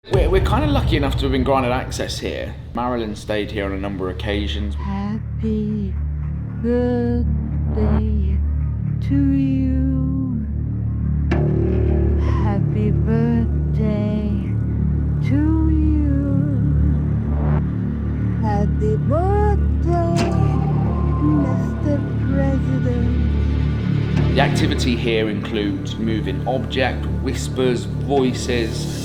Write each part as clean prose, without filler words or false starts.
We're kind of lucky enough to have been granted access here. Marilyn stayed here on a number of occasions. Happy birthday to you. Happy birthday to you. Happy birthday, Mr. President. The activity here includes moving object, whispers, voices.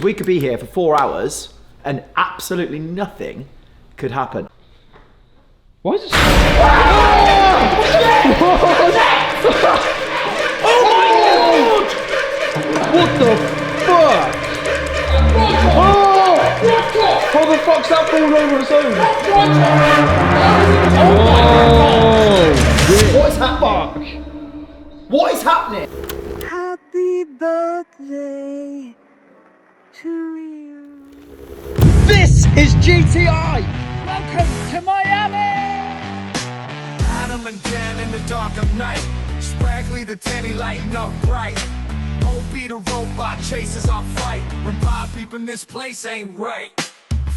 We could be here for 4 hours and absolutely nothing could happen. Why is it? Oh my God! What the fuck? Oh! How the fuck's that falling over its own? Oh! What is happening? What is happening? Happy birthday to you. This is GTI! Welcome to Miami! Adam and Dan in the dark of night. Spraggly the tanny lighting up bright. Opie the robot chases our fight. When Bob peeping this place ain't right.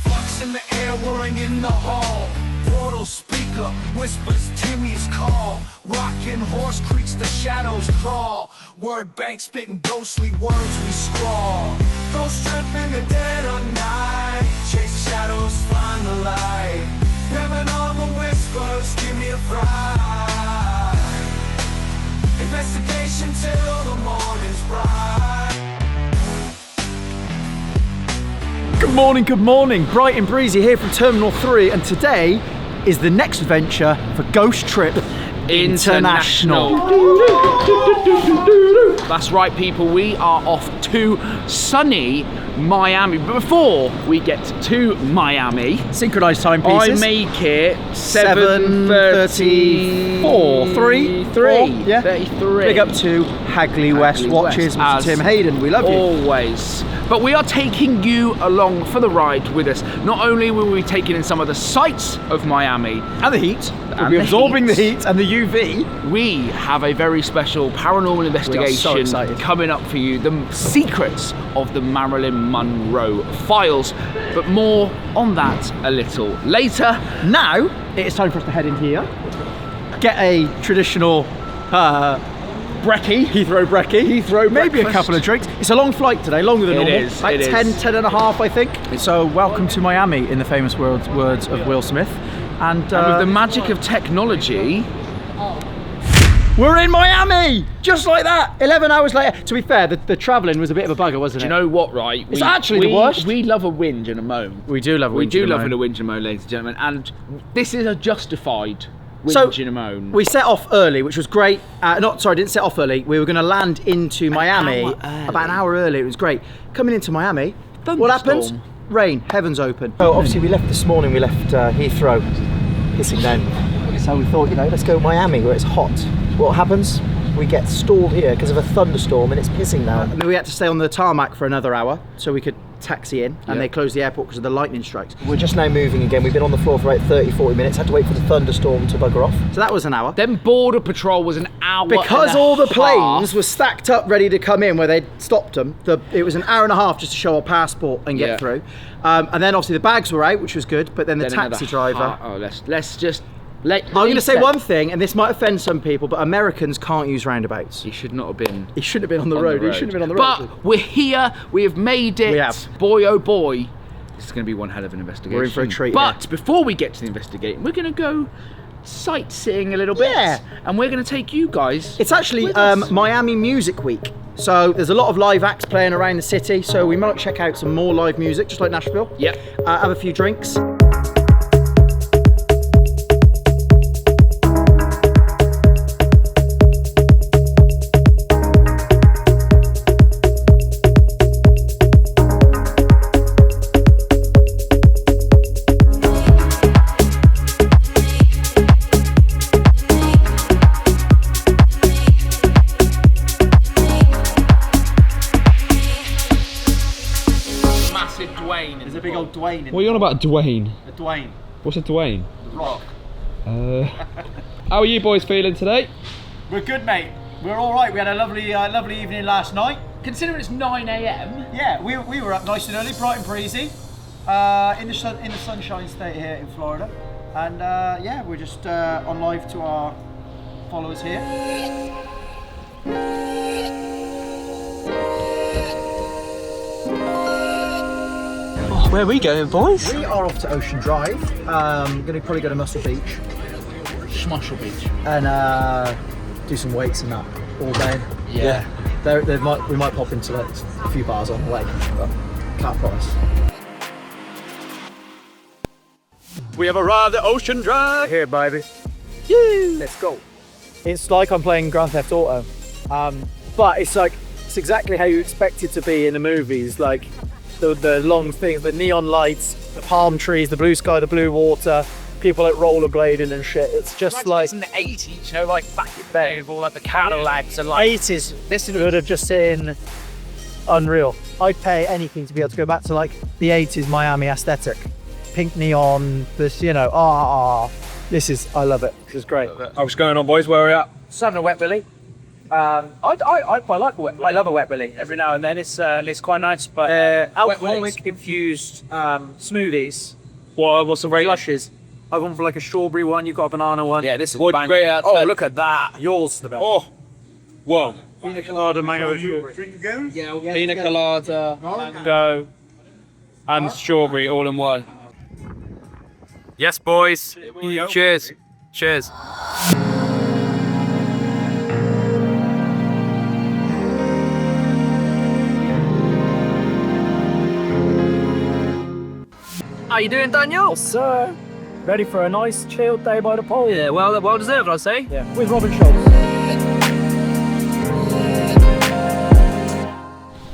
Flux in the air whirring in the hall. Portal speaker whispers Timmy's call. Rockin' horse creaks the shadows crawl. Word bank spitting ghostly words we scrawl. Ghost tripping the dead on night. Chase shadows, find the light. Paranormal whispers, give me a fright. Investigation till the morning's bright. Good morning. Bright and breezy here from Terminal 3, and today is the next adventure for Ghost Trip International. That's right, people, we are off to sunny Miami. But before we get to Miami, Synchronized timepieces. I make it 7:34. 33. Yeah. 33. Big up to Hagley West Watches, Mr. as Tim Hayden. We love you. Always. But we are taking you along for the ride with us. Not only will we be taking in some of the sights of Miami And the heat. We'll And be the absorbing heat. the heat and the UV. we have a very special paranormal investigation excited. coming up for you. The secrets of the Marilyn Monroe files. But more on that a little later. Now, it is time for us to head in here, get a traditional brekkie, Heathrow brekkie. Maybe a breakfast. couple of drinks. It's a long flight today, longer than It normal. is, Like it 10 is. and a half, I think. So welcome to Miami, in the famous words of Will Smith. And, And with the magic of technology, we're in Miami! Just like that! 11 hours later. To be fair, the travelling was a bit of a bugger, wasn't do it? you know what, right? It's actually the worst. We love a whinge and a moan. We do love a We whinge do and a love moan. a whinge and a moan, ladies and gentlemen. And this is a justified whinge So, and a moan. we set off early, which was great. Didn't set off early. We were going to land into Miami hour early. about an hour early. It was great. Coming into Miami, what happens? Thunderstorm. Rain, heavens open. So obviously we left this morning, we left Heathrow, pissing down. So we thought, let's go Miami where it's hot. What happens? We get stalled here because of a thunderstorm and it's pissing down. We had to stay on the tarmac for another hour so we could taxi in, and they closed the airport because of the lightning strikes. We're just now moving again. We've been on the floor for about 30-40 minutes, had to wait for the thunderstorm to bugger off. So that was an hour. Then border patrol was an hour Because and a all the half. planes were stacked up ready to come in where they'd stopped them, it was an hour and a half just to show our passport and get Yeah. through. And then obviously the bags were out, which was good, but then the Then taxi another driver... let's just let. I'm going to say one thing, and this might offend some people, but Americans can't use roundabouts. He should not have been. He shouldn't have been on the road. He shouldn't have been on the road. But we're here. We have made it. We have. Boy, oh boy, this is going to be one hell of an investigation. We're in for a treat But before we get to the investigation, we're going to go sightseeing a little bit. Yeah. And we're going to take you guys. It's actually with us. Miami Music Week. So there's a lot of live acts playing around the city, so we might check out some more live music, just like Nashville. Yep. Have a few drinks. Massive Dwayne. There's a big old Dwayne in What are you on about, Dwayne? the Dwayne. What's a Dwayne? The Rock. How are you boys feeling today? We're good, mate. We're all right. We had a lovely evening last night. Considering it's 9 a.m. Yeah, we were up nice and early, bright and breezy, in the sunshine state here in Florida, and yeah, we're just on live to our followers here. Where are we going, boys? We are off to Ocean Drive. Gonna probably go to Muscle Beach Schmushel Beach. and do some weights and that all day. Yeah. We might pop into like a few bars on the way, but can't promise. We have arrived at Ocean Drive. Here, baby. Yay! Let's go. It's like I'm playing Grand Theft Auto, but it's exactly how you expect it to be in the movies. Like the long things, the neon lights, the palm trees, the blue sky, the blue water, people like rollerblading and shit. It's just like in the 80s, you know, like back in the day with all like the Cadillacs and like 80s. This would have just been unreal. I'd pay anything to be able to go back to like the 80s Miami aesthetic. Pink neon, this, you know, I love it. This is great. What's going on, boys? Where are we at? Just having a wet billy. I quite like a wet. I love a wet billy every now and then. It's quite nice. But alcoholic infused smoothies. What's the rate? Lushes. I've gone for like a strawberry one. You've got a banana one. Yeah, this is What'd you rate out of Oh, 10? look at that. Yours the best. Oh, whoa. Pina colada, mango. Pina colada, mango, and strawberry all in one. Yes, boys. Cheers. Cheers. How you doing, Daniel? So, ready for a nice chilled day by the pool? Yeah, well deserved, I'd say. Yeah, with Robin Schultz.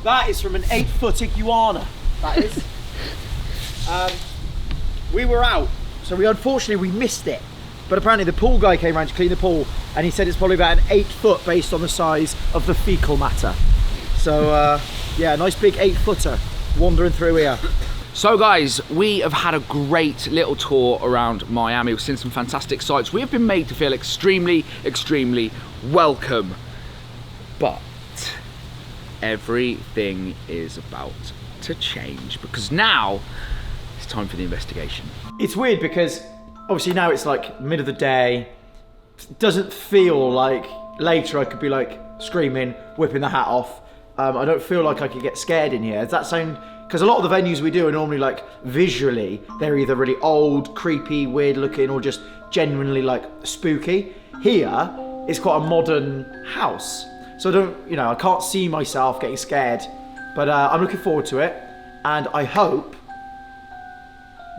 That is from an 8-foot iguana. That is. We were out, so we missed it. But apparently the pool guy came around to clean the pool, and he said it's probably about an 8-foot based on the size of the fecal matter. So yeah, a nice big 8-footer wandering through here. So guys, we have had a great little tour around Miami. We've seen some fantastic sights. We have been made to feel extremely, extremely welcome. But everything is about to change because now it's time for the investigation. It's weird because obviously now it's like mid of the day. It doesn't feel like later I could be like screaming, whipping the hat off. I don't feel like I could get scared in here. Does that sound... Because a lot of the venues we do are normally like visually, they're either really old, creepy, weird looking, or just genuinely like spooky. Here, it's quite a modern house. So I can't see myself getting scared, but I'm looking forward to it. And I hope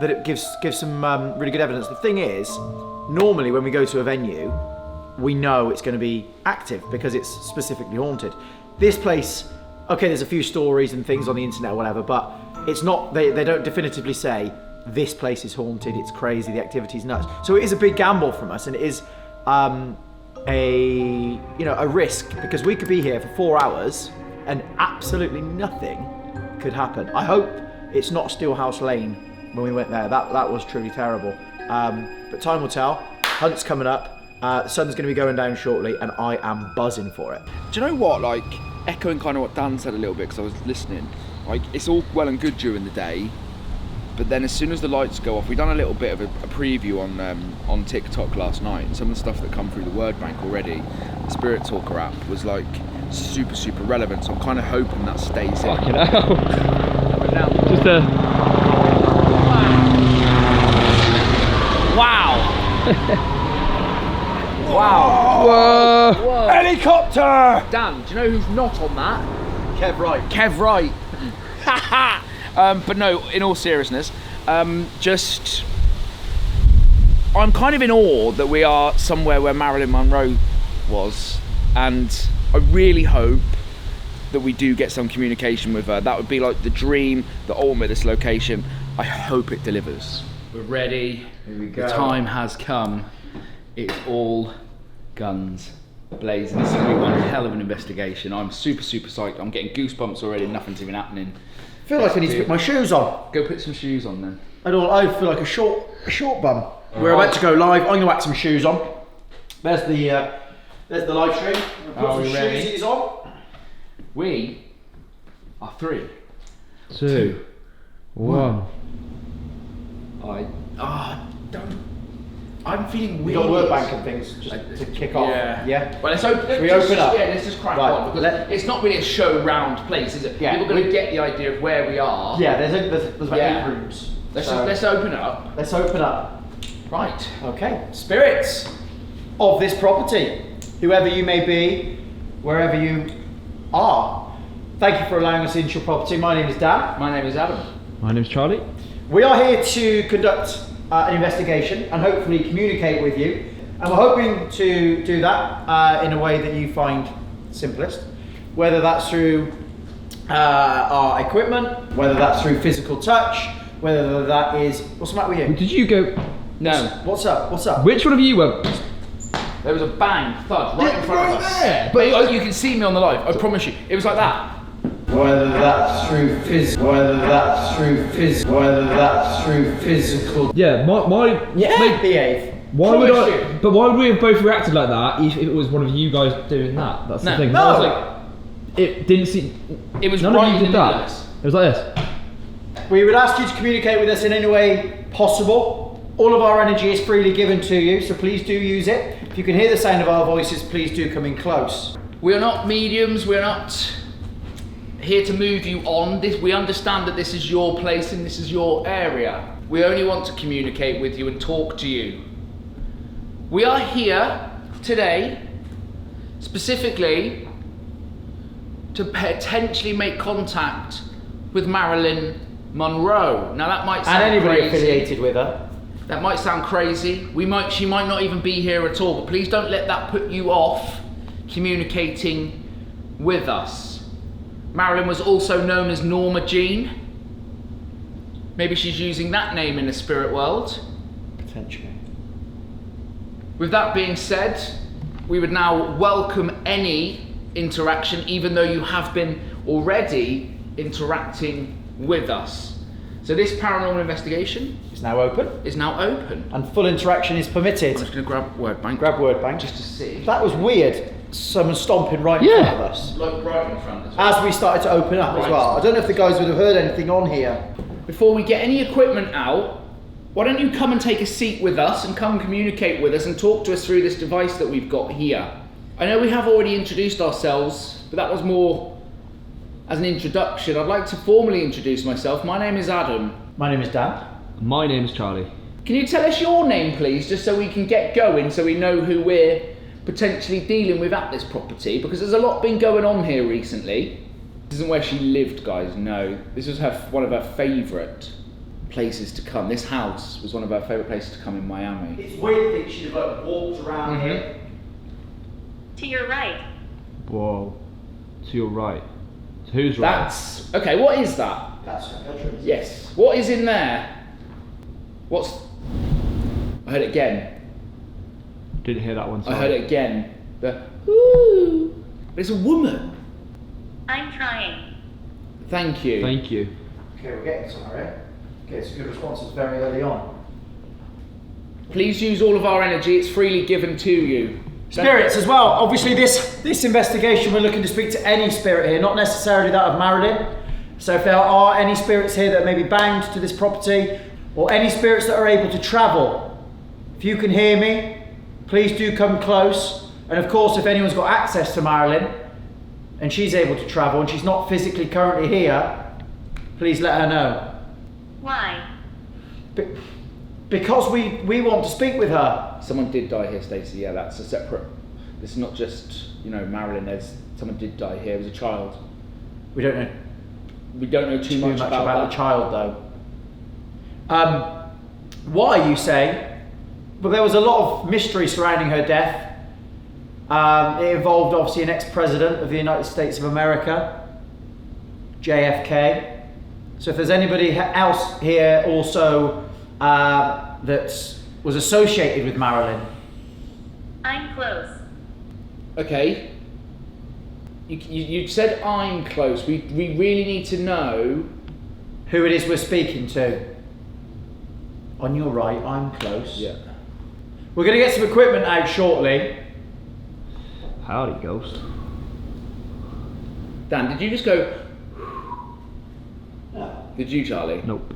that it gives some really good evidence. The thing is, normally when we go to a venue, we know it's going to be active because it's specifically haunted. This place, okay, there's a few stories and things on the internet or whatever, but it's not, they don't definitively say this place is haunted, it's crazy, the activity's nuts. So it is a big gamble from us, and it is a risk, because we could be here for 4 hours and absolutely nothing could happen. I hope it's not Steelhouse Lane when we went there. That was truly terrible. But time will tell. Hunt's coming up. The sun's going to be going down shortly, and I am buzzing for it. Do you know what, like, echoing kind of what Dan said a little bit because I was listening, like, it's all well and good during the day, but then as soon as the lights go off, we done a little bit of a preview on TikTok last night, and some of the stuff that come through the word bank already, the Spirit Talker app was like super relevant, so I'm kind of hoping that stays in. Fucking hell. Just a... Wow. Wow. Whoa. Helicopter! Dan, do you know who's not on that? Kev Wright. Kev Wright. But no, in all seriousness, I'm kind of in awe that we are somewhere where Marilyn Monroe was, and I really hope that we do get some communication with her. That would be like the dream, the ultimate, this location. I hope it delivers. We're ready. Here we go. The time has come. It's all guns blazing. This is going to be one hell of an investigation. I'm super psyched. I'm getting goosebumps already. Nothing's even happening. I feel like I need to put my shoes on. Go put some shoes on then. I feel like a short bum. We're about to go live. I'm going to whack some shoes on. There's the There's the live stream. Are we ready? Shoes on. We are 3, 2, 1. I'm feeling We weird. got word bank and things just to kick off. Yeah. Well, let's open. we open up? Yeah, let's just crack Right, on because it's not really a show round place, is it? Yeah, People are going to get the idea of where we are. Yeah, there's about Yeah. 8 rooms. Let's So, let's open up. let's open up. Right. Okay, spirits of this property, whoever you may be, wherever you are. Thank you for allowing us into your property. My name is Dan. My name is Adam. My name's Charlie. We are here to conduct an investigation and hopefully communicate with you. And we're hoping to do that in a way that you find simplest, whether that's through our equipment, whether that's through physical touch, whether that is... What's the matter with you? Did you go? No. What's up? What's up? Which one of you went? There was a bang, thud, right in front of us. there. But you can see me on the live. I promise you. It was like that. Whether that's through physical, whether that's through physical. Yeah, my Yeah, behave. Why would Promise I? you. But why would we have both reacted like that if it was one of you guys doing that? That's the No. thing. No. I was like, it didn't seem. It was None right of in you the did middle that. of us. It was like this. We would ask you to communicate with us in any way possible. All of our energy is freely given to you, so please do use it. If you can hear the sound of our voices, please do come in close. We are not mediums. We're not here to move you on. We understand that this is your place and this is your area. We only want to communicate with you and talk to you. We are here today specifically to potentially make contact with Marilyn Monroe. Now that might sound And anybody crazy. affiliated with her. That might sound crazy. She might not even be here at all, but please don't let that put you off communicating with us. Marilyn was also known as Norma Jean. Maybe she's using that name in the spirit world. Potentially. With that being said, we would now welcome any interaction, even though you have been already interacting with us. So this paranormal investigation It's now open. is now open. And full interaction is permitted. I'm just going to grab word bank. Grab word bank. Just to see. That was weird. Someone stomping right in Yeah. front of us. Like right in front as well. As we started to open up as Right. well. I don't know if the guys would have heard anything on here. Before we get any equipment out, why don't you come and take a seat with us and come communicate with us and talk to us through this device that we've got here. I know we have already introduced ourselves, but that was more as an introduction. I'd like to formally introduce myself. My name is Adam. My name is Dan. My name's Charlie. Can you tell us your name, please, just so we can get going, so we know who we're potentially dealing with at this property? Because there's a lot been going on here recently. This isn't where she lived, guys, no. This was one of her favourite places to come. This house was one of her favourite places to come in Miami. It's weird to think she'd have like walked around Mhm. here. To your right. Whoa. To your right. To who's right? That's... Okay, what is that? That's her bedroom. Yes. What is in there? What's... I heard it again. Didn't hear that one. I heard it again. The... Ooh. But it's a woman. I'm trying. Thank you. Thank you. Okay, we're getting somewhere, eh? Okay, it's a good responses very early on. Please use all of our energy. It's freely given to you. Spirits as well. Obviously, this investigation, we're looking to speak to any spirit here, not necessarily that of Marilyn. So if there are any spirits here that may be bound to this property, or any spirits that are able to travel, if you can hear me, please do come close. And of course, if anyone's got access to Marilyn, and she's able to travel, and she's not physically currently here, please let her know. Why? Because we want to speak with her. Someone did die here, Stacey. Yeah, that's a separate... This is not just, Marilyn. Someone did die here. It was a child. We don't know We don't know too much about the that. child, though. Why, you say? But there was a lot of mystery surrounding her death. It involved, obviously, an ex-president of the United States of America, JFK. So if there's anybody else here also that was associated with Marilyn. I'm close. Okay. You said I'm close. We really need to know... Who it is we're speaking to. On your right, I'm close. Yeah. We're going to get some equipment out shortly. Howdy, ghost. Dan, did you just go? No. Did you, Charlie? Nope.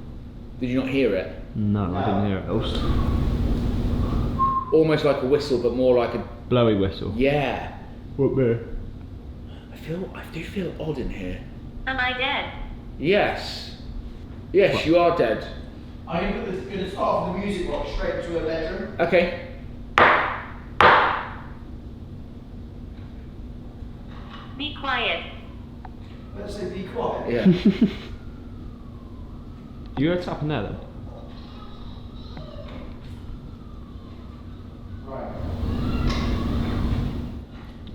Did you not hear it? No, I didn't hear a ghost. Almost like a whistle, but more like a Blowy whistle. yeah. What there? I do feel odd in here. Am I dead? Yes. Yes, you are dead. I'm going to start with the music box straight into her bedroom. Okay. Be quiet. Let's say be quiet. Yeah. You heard a tap in there then? Right.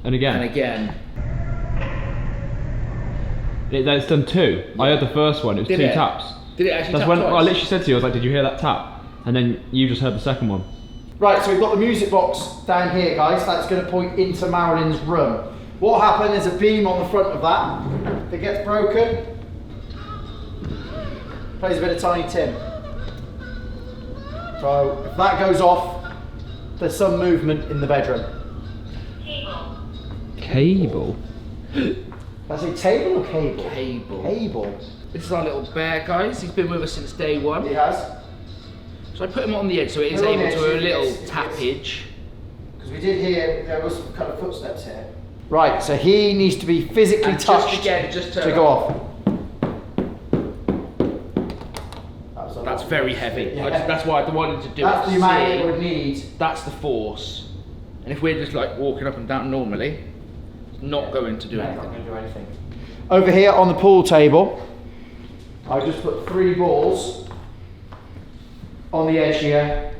And again. And again. It's done two. I heard the first one, it was Did two it? taps. Did it actually That's tap when twice? I literally said to you, I was like, did you hear that tap? And then you just heard the second one. Right, so we've got the music box down here, guys. That's going to point into Marilyn's room. What happened is a beam on the front of that gets broken. Plays a bit of Tiny Tim. So if that goes off, there's some movement in the bedroom. Cable. Cable? That's a table or cable? Cable. Cable. This is our little bear, guys. He's been with us since day one. He has. So I put him on the edge so it is Put him on able the to edge, a little yes, tappage. Because we did hear there was some kind of footsteps here. Right, so he needs to be physically And touched just again, just to go off. That's very heavy. Yeah. That's why I wanted to do That's it. the amount See, it would need. That's the force. And if we're just like walking up and down normally, it's not going to do No, anything. not going to do anything. Over here on the pool table, I just put 3 balls on the edge here.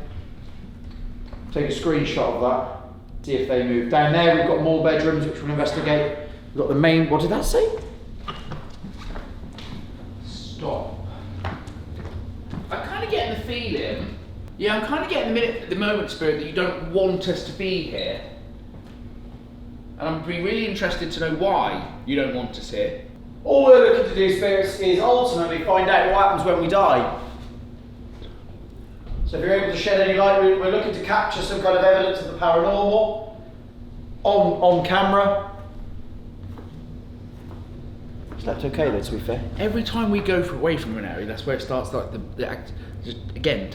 Take a screenshot of that, see if they move. Down there we've got more bedrooms which we'll investigate. We've got the main, what did that say? Stop. I'm kind of getting the feeling, I'm kind of getting the moment spirit that you don't want us to be here. And I'm be really interested to know why you don't want us here. All we're looking to do, Spirits, is ultimately find out what happens when we die. So if you're able to shed any light, we're looking to capture some kind of evidence of the paranormal on camera. Slept okay though, to be fair. Every time we go away from an area, that's where it starts like the act. Just again,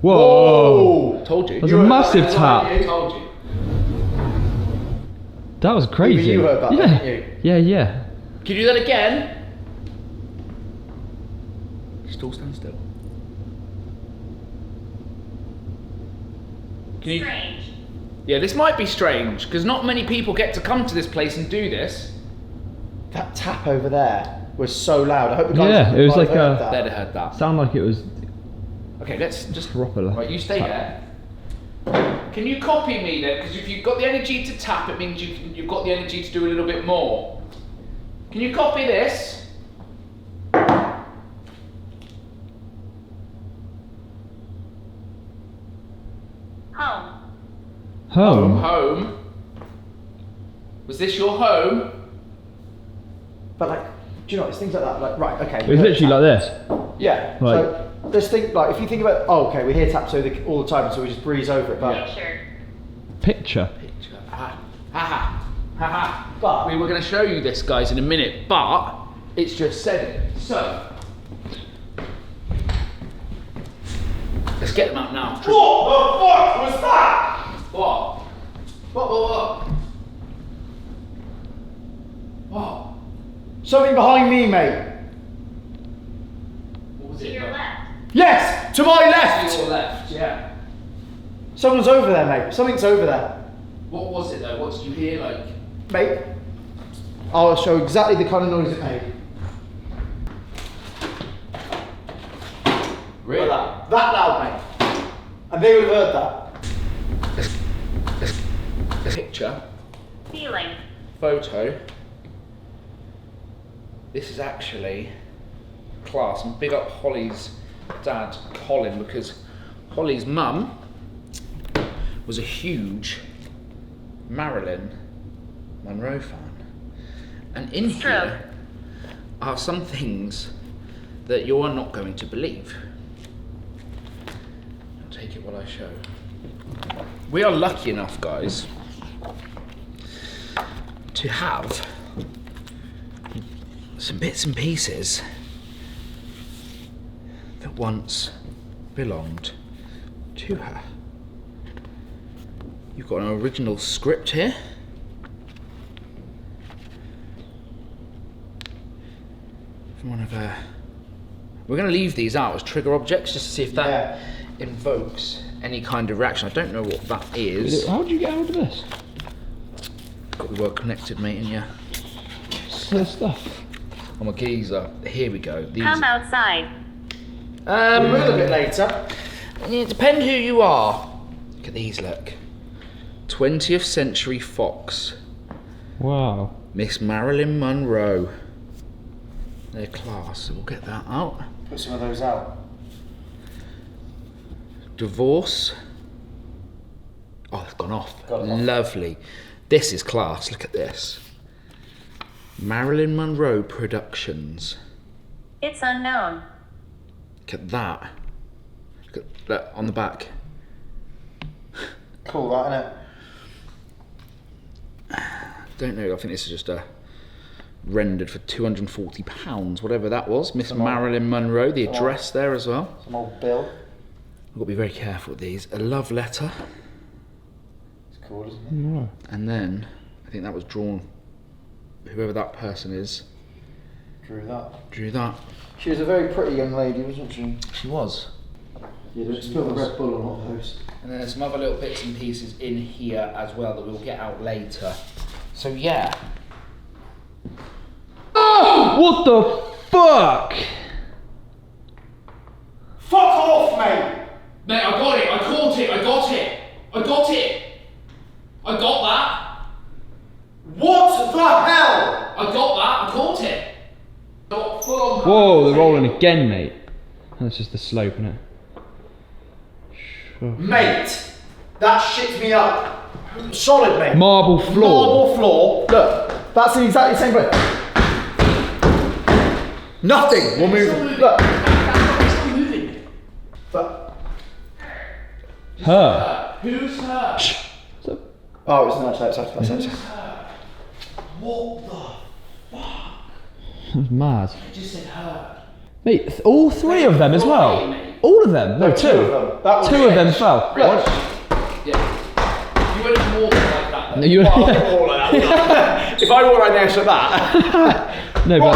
Whoa! told you. That's a massive tap. Told you. That was crazy. Even you heard that, yeah. didn't you? Yeah. Can you do that again? Just all stand still. Can you? Strange. Yeah, this might be strange because not many people get to come to this place and do this. That tap over there was so loud. I hope the guys Yeah, it was like heard a- that. They'd have heard that. Sound like it was Okay, let's just. proper. Right, you stay there. Can you copy me then? Because if you've got the energy to tap, it means you've got the energy to do a little bit more. Can you copy this? Home. Home? Home. Was this your home? But like, do you know, it's things like that. Like, right, okay. It was literally like this. Yeah. Like- So let's think. Like, if you think about, oh, okay, we hear taps all the time, so we just breeze over it. But Picture. Picture. Picture. Ha ha ha ha. But- we were going to show you this, guys, in a minute, but it's just said it. So let's get them out now. what the fuck was that? What? What? What? Something behind me, mate. What was To it? your left. Yes, to my To left. your left, yeah. Someone's over there, mate. Something's over there, What was it though? What did you hear like? mate. I'll show exactly the kind of noise it made. Really? Like that loud, mate. And they would have heard that. The picture, Feeling. photo. This is actually class, and big up Holly's dad, Colin, because Holly's mum was a huge Marilyn Monroe fan. And in It's true. here are some things that you are not going to believe. I'll take it while I show. We are lucky enough, guys, to have some bits and pieces that once belonged to her. You've got an original script here. From one of her. We're going to leave these out as trigger objects just to see if that invokes any kind of reaction. I don't know what that is. How did you get hold of this? Got the word connected, mate, in ya. What's stuff? I'm a geezer. Here we go. These. Come outside. We will a bit later. It depends who you are. Look at these, look. 20th Century Fox. Wow. Miss Marilyn Monroe. Their class, so we'll get that out. Put some of those out. Divorce. Oh, it's gone off. Lovely. This is class, look at this. Marilyn Monroe Productions. It's unknown. Look at that. Look at that on the back. Cool, that, innit? Don't know, I think this is just a rendered for £240, whatever that was. Miss Marilyn Monroe, the address there as well. Some old bill. I've got to be very careful with these. A love letter. It's cool, isn't it? Yeah. And then, I think that was drawn, whoever that person is, Drew that. drew that. She was a very pretty young lady, wasn't she? She was. Yeah, don't spill the Red Bull on all those. And then there's some other little bits and pieces in here as well that we'll get out later. So yeah. What the fuck? Fuck off, mate! Mate, I got it, I caught it, I got it! I got it! I got that! What the hell? I got that, I caught it! Got full on. Whoa, they're rolling again, mate. That's just the slope, innit? Sure. Mate, that shit me up. Solid, mate. Marble floor. Marble floor. Look, that's in exactly the same way. Nothing will move. Look. It's not moving. But, Her. Who's her? oh, it's not outside. What the? That was mad. I just said her. Mate, all three of them as well. All of them? No, two. Two of them fell. Look. Yeah. You wouldn't walk like that. No, you If I walk right next to that. No, but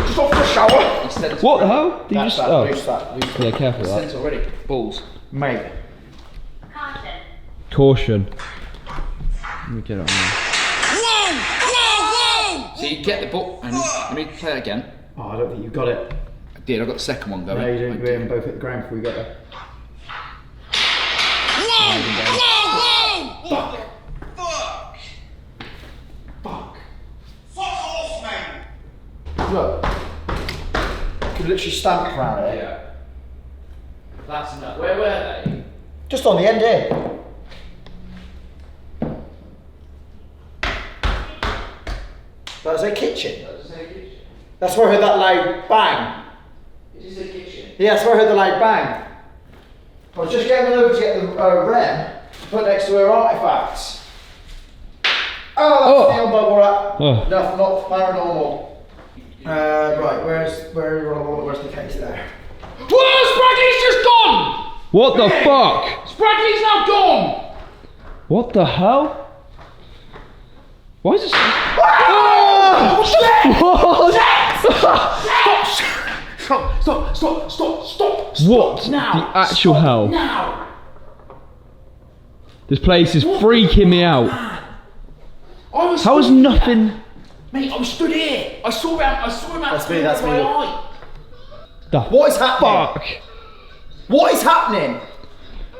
Just off the shower. what the hell? Did you That's just? that, Oh, loose that. yeah, careful with Sense that. already. Balls. Mate. Caution. Caution. Let me get it on there. So you get the ball. Let me play again. Oh, I don't think you've got it. I did. I got the second one going. No, you I didn't. We did. haven't both hit the ground before we get there. Look. You could literally stamp around it. Yeah. That's enough. Where were they? Just on the end here. That's a kitchen. Does it say kitchen? That's where I heard that loud bang. It is a kitchen. Yeah, that's where I heard the loud bang. I was just getting over to get the Ren to put next to her artifacts. Oh, that's the elbow or that. Oh. No, not paranormal. Right, where's the case there? Whoa! Spraggly's just gone! What the fuck? Spraggly's now gone! What the hell? Why is this? Oh, shit! Stop! What Now! the actual hell? Now! This place is freaking me out. I was How is stood nothing? here. Mate, I was stood here. I saw him out That's me, through that's my me. eye. The What is happening? fuck? What is happening?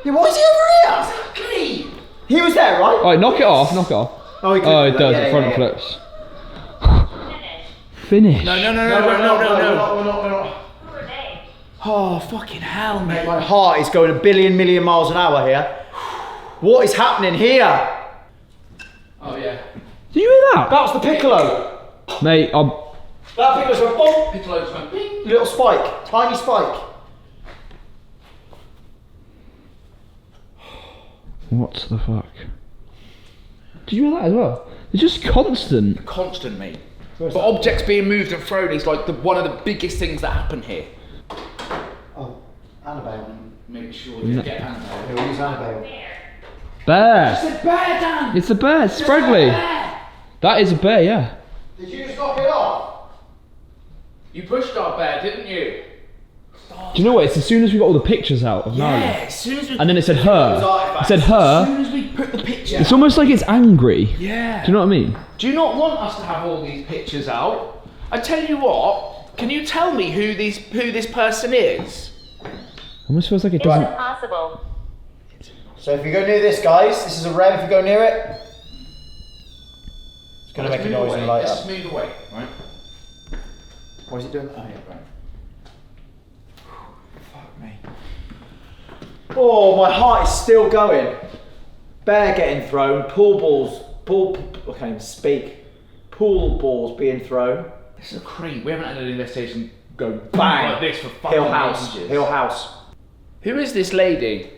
Yeah, why is he over here? Exactly! He was there, right? Alright, knock it off, knock it off. Oh, he could Oh, do it that. does, Yeah, it front yeah, flips. Finish. Finish. No. We're not. Who are they? Oh, fucking hell, mate. My heart is going a million miles an hour here. What is happening here? Oh, yeah. Did you hear that? That was the piccolo. Mate, That piccolo's went boom. Piccolo just went bing. Little spike, tiny spike. what the fuck? Did you hear that as well? It's just constant. Constant, mate. But objects being moved and thrown is like one of the biggest things that happen here. Oh, Annabelle. Make sure you get Annabelle. Who's Annabelle? Bear. It's a bear, Dan! It's a bear, it's Spraggly. That is a bear, yeah. Did you just knock it off? You pushed our bear, didn't you? Do you know what? It's as soon as we got all the pictures out of Marilyn. Yeah, as soon as we... And then it said her. It said her. As soon as we put the picture... It's almost like it's angry. Yeah. Do you know what I mean? Do you not want us to have all these pictures out? I tell you what, can you tell me who this person is? Almost feels like it It's doesn't. impossible. So if you go near this, guys, this is a REM. If you go near it, it's going to make a noise and light up. Let's move away, right? What is it doing? Oh yeah, right. Fuck me. Oh, my heart is still going. Bear getting thrown, I can't even speak. Pool balls being thrown. This is a crazy. We haven't had an investigation go Bang! like this for fucking Hill House. ages. Hill House. Who is this lady?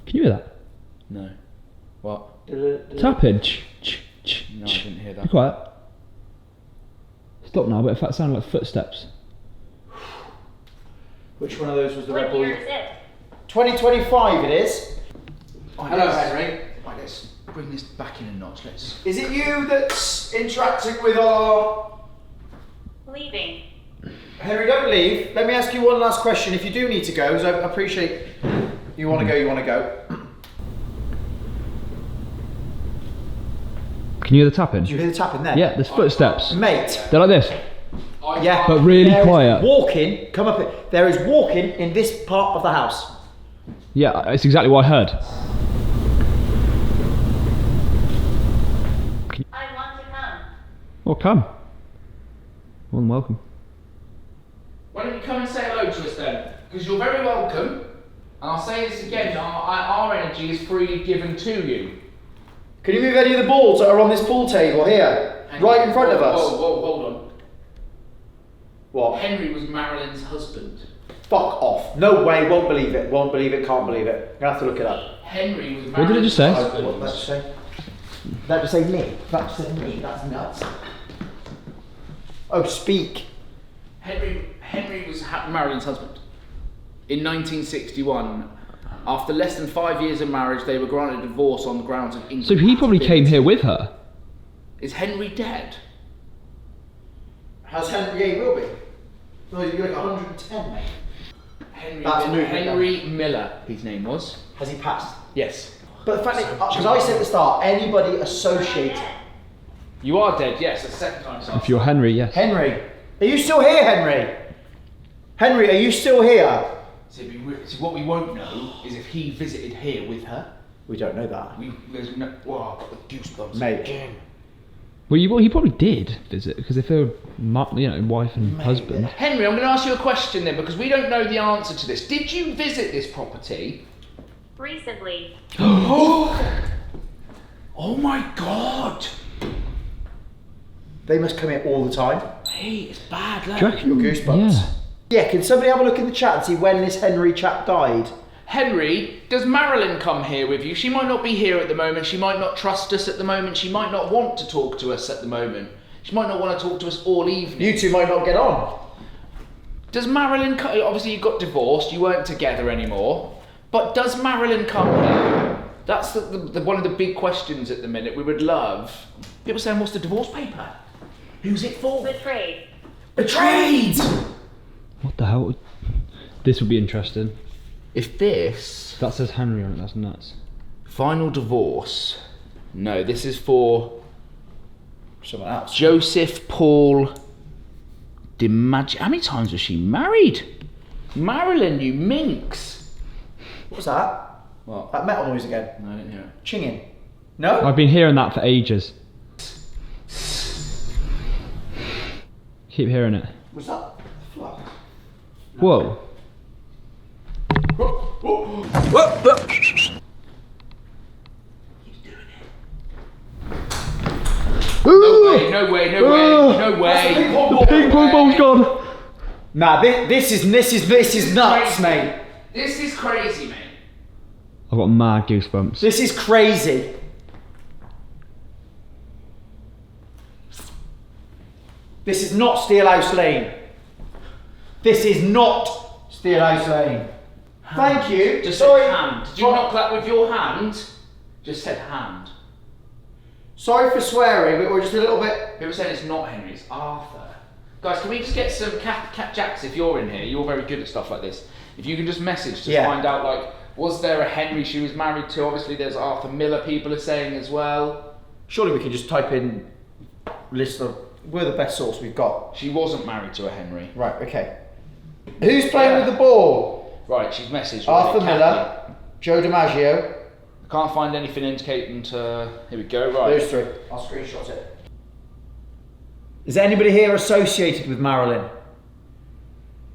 Can you hear that? No. What? Tapping. No, I didn't hear Be that. quiet. Stop now, but if that sounded like footsteps. Which one of those was the What Red Bull? year is it? 2025 it is. Hello, Henry. Right, let's bring this back in a notch. Let's. Is it you that's interacting with our... Leaving. Henry, don't leave. Let me ask you one last question. If you do need to go, because I appreciate you want to go. Can you hear the tapping? Did you hear the tapping there? Yeah, there's footsteps. Mate. They're like this. Yeah. But really There is quiet. Walking, come up here. There is walking in this part of the house. Yeah, it's exactly what I heard. I want to come. Well, come. More than welcome. Why don't you come and say hello to us then? Because you're very welcome. And I'll say this again, our energy is freely given to you. Can you move any of the balls that are on this pool table here? Right in front of us. Whoa, hold on. What? Henry was Marilyn's husband. Fuck off. No way, won't believe it, can't believe it. I'm gonna have to look it up. Henry was Marilyn's What did it just say? husband. What did that just say? That just say me. That just say me. That's nuts. Oh, speak. Henry was Marilyn's husband. In 1961, after less than 5 years of marriage, they were granted a divorce on the grounds of So he probably came here with her. Is Henry dead? How's Henry? Yeah, he will be. No, he'll be like 110, mate. Henry Miller, his name was. Has he passed? Yes. But the fact that, because I said at the start, anybody associated. You are dead, yes, the second time. If you're Henry, yes. Henry, are you still here, Henry? Henry, are you still here? See, what we won't know is if he visited here with her. We don't know that. There's no. Whoa, I've got the goosebumps. Mate. Again. Well, he probably did visit, because if they were, wife and husband. Henry, I'm going to ask you a question then, because we don't know the answer to this. Did you visit this property? Recently. Oh my God! They must come here all the time. Hey, it's bad, Do look. you reckon? Your goosebumps. Yeah. Yeah, can somebody have a look in the chat and see when this Henry chap died? Henry, does Marilyn come here with you? She might not be here at the moment. She might not trust us at the moment. She might not want to talk to us at the moment. She might not want to talk to us all evening. You two might not get on. Does Marilyn come? Obviously, you got divorced. You weren't together anymore. But does Marilyn come here? That's the one of the big questions at the minute. We would love. People saying, what's the divorce paper? Who's it for? Betrayed. Betrayed! What the hell? This would be interesting. If this... That says Henry on it, that's nuts. Final divorce. No, this is for... Someone else. Joseph Paul DiMaggio. How many times was she married? Marilyn, you minx. What was that? What? That metal noise again. No, I didn't hear it. Chinging. No? I've been hearing that for ages. Keep hearing it. Was that fluff? Whoa. No way. Ping pong ball's gone. Nah, this is nuts, mate. This is crazy, mate. I've got mad goosebumps. This is crazy. This is not Steelhouse Lane. This is not Steelhouse Lane. Thank you. Just Sorry. said hand. Did you knock that with your hand? Just said hand. Sorry for swearing, but we're just a little bit... People saying it's not Henry, it's Arthur. Guys, can we just get some Cat Jacks if you're in here? You're very good at stuff like this. If you can just message to find out, like, was there a Henry she was married to? Obviously, there's Arthur Miller, people are saying as well. Surely we can just type in list of... We're the best source we've got. She wasn't married to a Henry. Right, okay. Who's playing with the ball? Right, she's messaged. Arthur Miller, Joe DiMaggio. I can't find anything indicating to... Here we go, right. Those three. I'll screenshot it. Is there anybody here associated with Marilyn?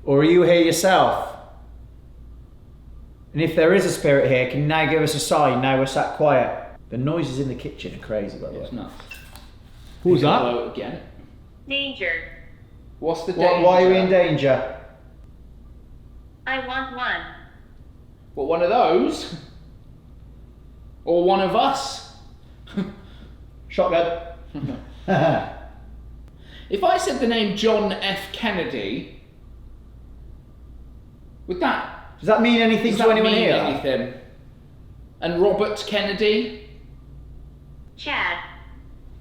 Or are you here yourself? And if there is a spirit here, can you now give us a sign now we're sat quiet? The noises in the kitchen are crazy, by the way. It's nuts. What was that? Hello again. Danger. What's the danger? Why are we in danger? I want one. What, one of those? Or one of us? Shotgun. If I said the name John F. Kennedy, would that... Does that mean anything Does to that anyone mean here? anything? And Robert Kennedy? Chad.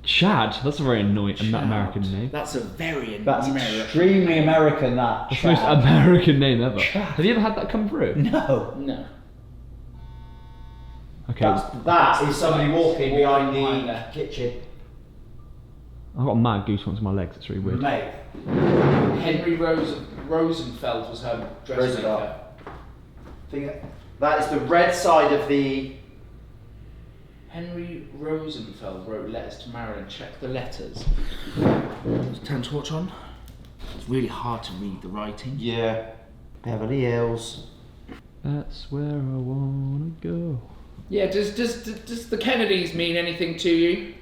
Chad? That's a very annoying American name. That's a very That's American. extremely American, that. That's the most American name ever. Have you ever had that come through? No. No. Okay. That is somebody walking behind the kitchen. I've got mad goosebumps in my legs. It's really weird. Mate. Henry Rosenfeld was her dressmaker. That is the red side of the... Henry Rosenfeld wrote letters to Marilyn. Check the letters. Turn torch on. It's really hard to read the writing. Yeah. Beverly Hills. That's where I wanna go. Yeah, does the Kennedys mean anything to you?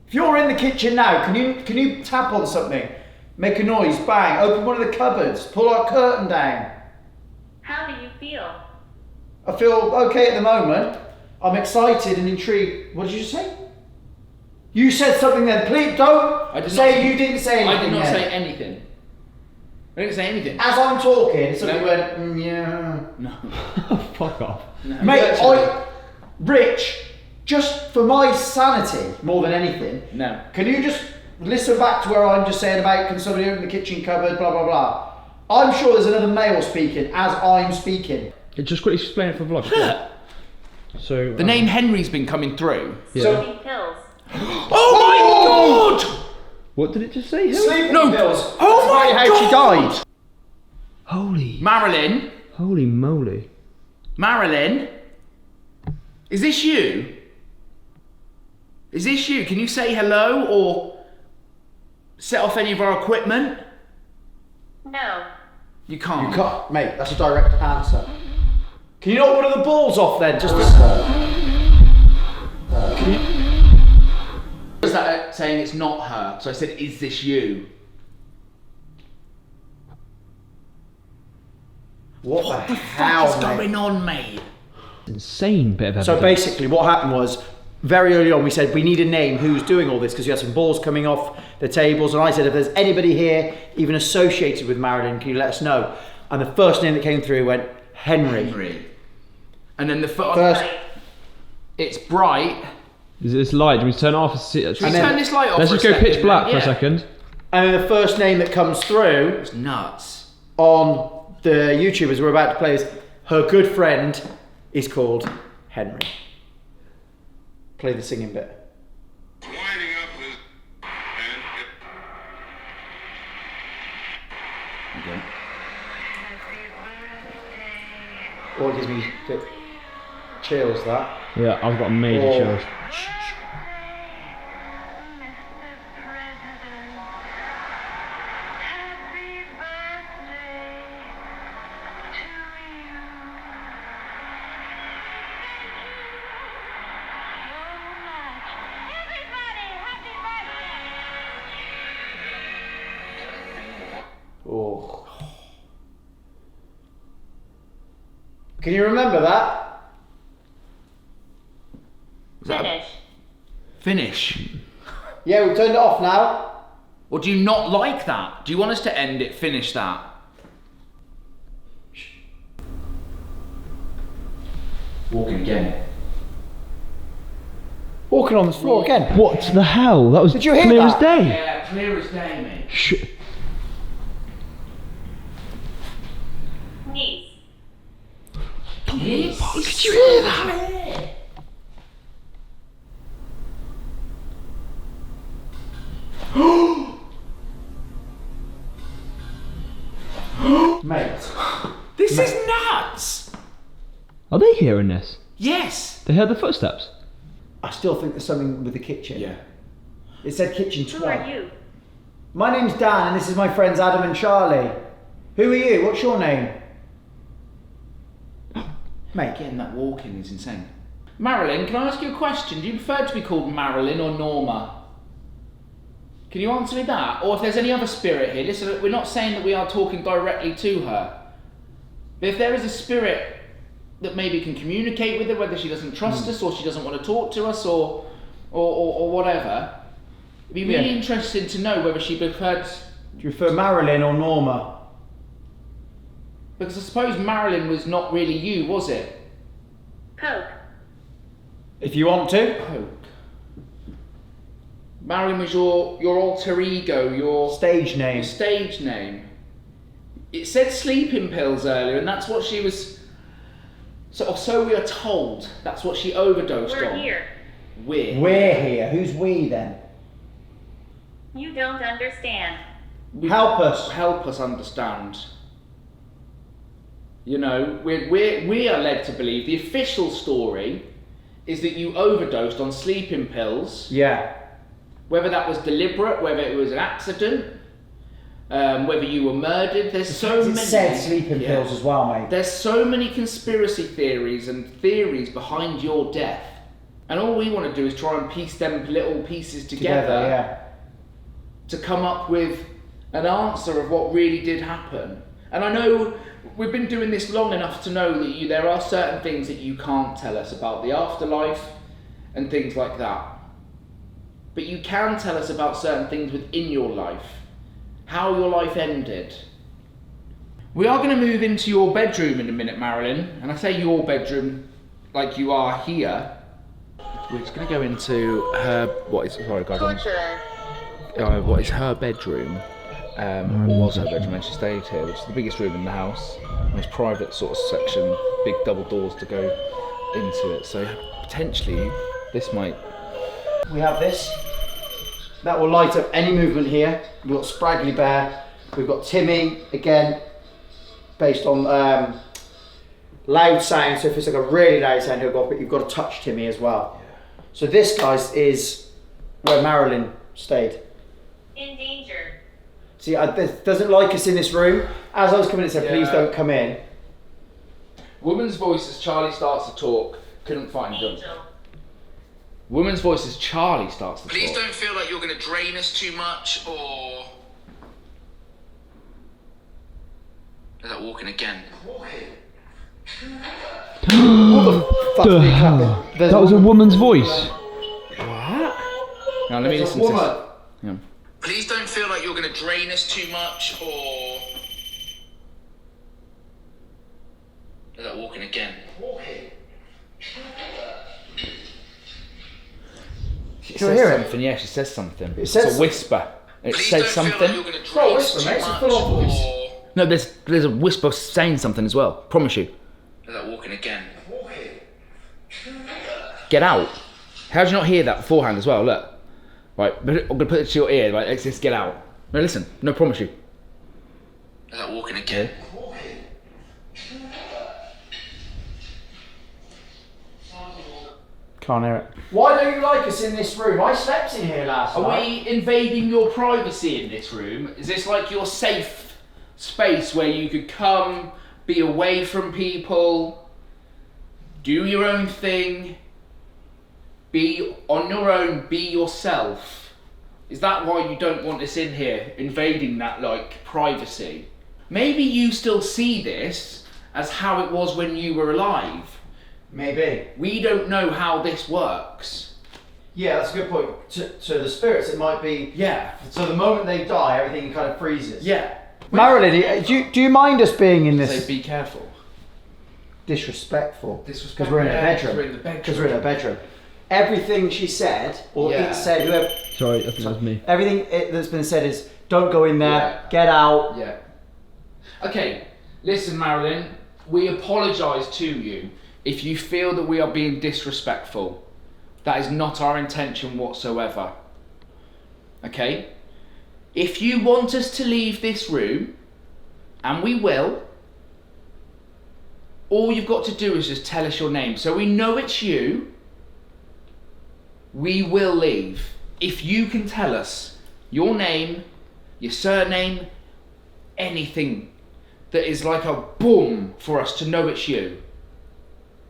If you're in the kitchen now, can you tap on something? Make a noise, bang, open one of the cupboards, pull our curtain down. How do you feel? I feel okay at the moment. I'm excited and intrigued. What did you say? You said something then. Please don't you didn't say anything. I did not then. say anything. I didn't say anything. As I'm talking, somebody No. went, yeah. No. Fuck off. No. Mate, Rich, just for my sanity, more than anything, No. can you just listen back to where I'm just saying about can somebody open the kitchen cupboard, blah, blah, blah. I'm sure there's another male speaking as I'm speaking. Just quickly explain it for vlog. So The name Henry's been coming through. Yeah. Sleeping pills. Oh my god! What did it just say? Sleeping No. pills. Oh my That's how she God. died. Holy moly. Marilyn? Is this you? Is this you? Can you say hello or set off any of our equipment? No. You can't. You can't, mate, that's a direct answer. Can you knock one of the balls off then? Just Was that saying it's not her? So I said, is this you? What the What is hell, mate? going on, mate? Insane bit of evidence. So basically what happened was, very early on we said we need a name who's doing all this because we had some balls coming off the tables, and I said if there's anybody here even associated with Marilyn, can you let us know? And the first name that came through went Henry. And then the First, it's bright. Is this light? Do you want me to turn it off? Should we turn this light off? Let's for just a go pitch second black then? for a Yeah. second. and then the first name that comes through It's nuts. on the YouTubers we're about to play is her good friend is called Henry. Play the singing bit. Winding up his and Oh, it gives me a bit chills, that. Yeah, I've got major Oh. chills. Oh. Can you remember that? Finish. Finish. Yeah, we've turned it off now. Or do you not like that? Do you want us to end it, finish that? Walking again. Walking on the floor again. What the hell? That was Did you hear clear that? as day. Yeah, clear as day, mate. Niece. Yes. Did you hear that? Mate. This is nuts! Are they hearing this? Yes! They heard the footsteps. I still think there's something with the kitchen. Yeah. It said kitchen Who twice. are you? My name's Dan and this is my friends Adam and Charlie. Who are you? What's your name? Mate. Getting that walking is insane. Marilyn, can I ask you a question? Do you prefer to be called Marilyn or Norma? Can you answer me that? Or if there's any other spirit here, listen, we're not saying that we are talking directly to her. But if there is a spirit that maybe can communicate with her, whether she doesn't trust us or she doesn't want to talk to us or whatever, it'd be really interesting to know whether she preferred... Do you prefer Marilyn or Norma? Because I suppose Marilyn was not really you, was it? Coke. If you want to. Coke. Marilyn was your alter ego, your Stage name. stage name. It said sleeping pills earlier, and that's what she was. So we are told. That's what she overdosed We're on. here. We're here. Who's we then? You don't understand. Help us. Help us understand. You know, we are led to believe the official story is that you overdosed on sleeping pills. Yeah. Whether that was deliberate, whether it was an accident, whether you were murdered. There's so It many. said sleeping pills as well, mate. There's so many conspiracy theories and theories behind your death. And all we want to do is try and piece them little pieces together yeah. to come up with an answer of what really did happen. And I know we've been doing this long enough to know that there are certain things that you can't tell us about the afterlife and things like that. But you can tell us about certain things within your life, how your life ended. We are going to move into your bedroom in a minute, Marilyn, and I say your bedroom like you are here. We're just going to go into her, what is her bedroom, was her bedroom when she stayed here, which is the biggest room in the house, most private sort of section, big double doors to go into it, so potentially this might... We have this. That will light up any movement here. We've got Spraggly Bear. We've got Timmy, again, based on loud sound. So if it's like a really loud sound, he'll go up, but you've got to touch Timmy as well. So this, guys, is where Marilyn stayed. In danger. See, this doesn't like us in this room. As I was coming in, it said, please don't come in. Woman's voice as Charlie starts to talk. Couldn't find them. Angel. Woman's voice as Charlie starts to Please talk. don't feel like you're going to drain us too much, or... Is that walking again? The hell? That was a woman's voice. Now let me listen to this. Yeah. Please don't feel like you're going to drain us too much, or... Is that walking again? She Can I says hear it? something, yeah, she says something. It says it's a whisper. It Please says don't feel something. like you're going to drain us whisper, too mate, it's a much, full-on voice. or... No, there's a whisper saying something as well. Promise you. Is that walking again? Get out. How did you not hear that beforehand as well? Look. Right, I'm gonna put it to your ear. Right, let's just get out. No, listen. No, promise you. Is that walking again? Can't hear it. Why don't you like us in this room? I slept in here last Are night. we invading your privacy in this room? Is this like your safe space where you could come, be away from people, do your own thing, be on your own, be yourself? Is that why you don't want us in here, invading that like privacy? Maybe you still see this as how it was when you were alive. Maybe. We don't know how this works. Yeah, that's a good point. To the spirits, it might be. Yeah. So the moment they die, everything kind of freezes. Yeah. Marilyn, do you mind us being in this? Say be careful. Disrespectful. Disrespectful. Because we're in her Yeah, bedroom. we're in the bedroom. Because we're in her bedroom. Everything she said, or Yeah. it said, whoever. Sorry, I think that was me. Everything that's been said is don't go in there, Yeah. get out. Yeah. Okay, listen, Marilyn, we apologise to you if you feel that we are being disrespectful. That is not our intention whatsoever. Okay? If you want us to leave this room, and we will, all you've got to do is just tell us your name. So we know it's you, we will leave. If you can tell us your name, your surname, anything that is like a boom for us to know it's you.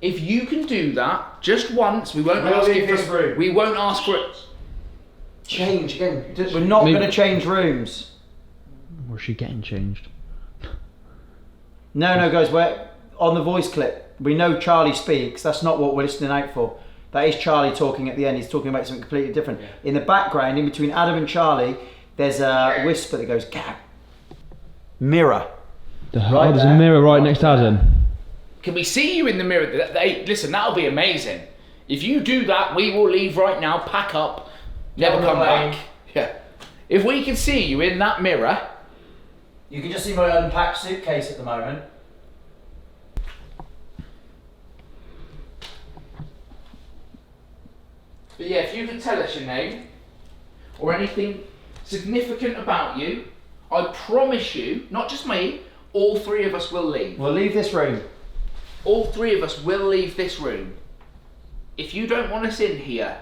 If you can do that just once, we won't ask leave it this for, room. we won't ask for it. Change again. We're not Maybe- going to change rooms. Or is she getting changed? No, guys. We're on the voice clip. We know Charlie speaks. That's not what we're listening out for. That is Charlie talking at the end. He's talking about something completely different. In the background, in between Adam and Charlie, there's a whisper that goes, "Gab." Mirror. Oh, there's a there. mirror right next to Adam. Can we see you in the mirror? Listen, that'll be amazing. If you do that, we will leave right now, pack up, never on the come plane. back. Yeah. If we can see you in that mirror, You can just see my unpacked suitcase at the moment. but yeah, if you can tell us your name or anything significant about you, I promise you, not just me, all three of us will leave. We'll leave this room. All three of us will leave this room. If you don't want us in here,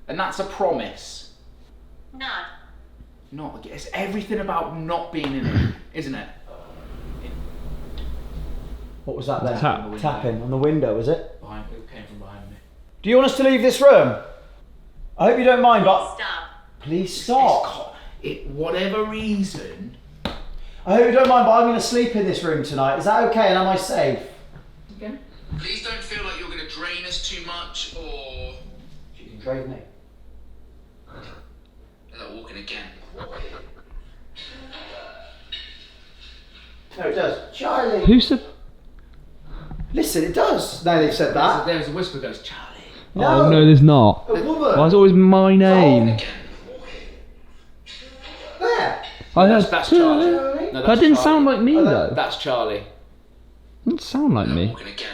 and that's a promise. Not. Not, it's everything about not being in it, isn't it? What was that then? Tap. Tapping on the window, is it? It came from behind me. Do you want us to leave this room? I hope you don't mind, but Stop. please stop. Whatever reason. I hope you don't mind, but I'm going to sleep in this room tonight. Is that okay? And am I safe? Again? Please don't feel like you're going to drain us too much, or... You can drain me. Like walking again. No, it does. Charlie. Who said? Listen, it does. Now they've said that. There's a whisper goes, Charlie. No. Oh no, there's not. A woman. Why is it always my name? There. I heard. That's Charlie. Charlie. No, That that's didn't Charlie. sound like me though. That's Charlie. Didn't sound like me. Walking again.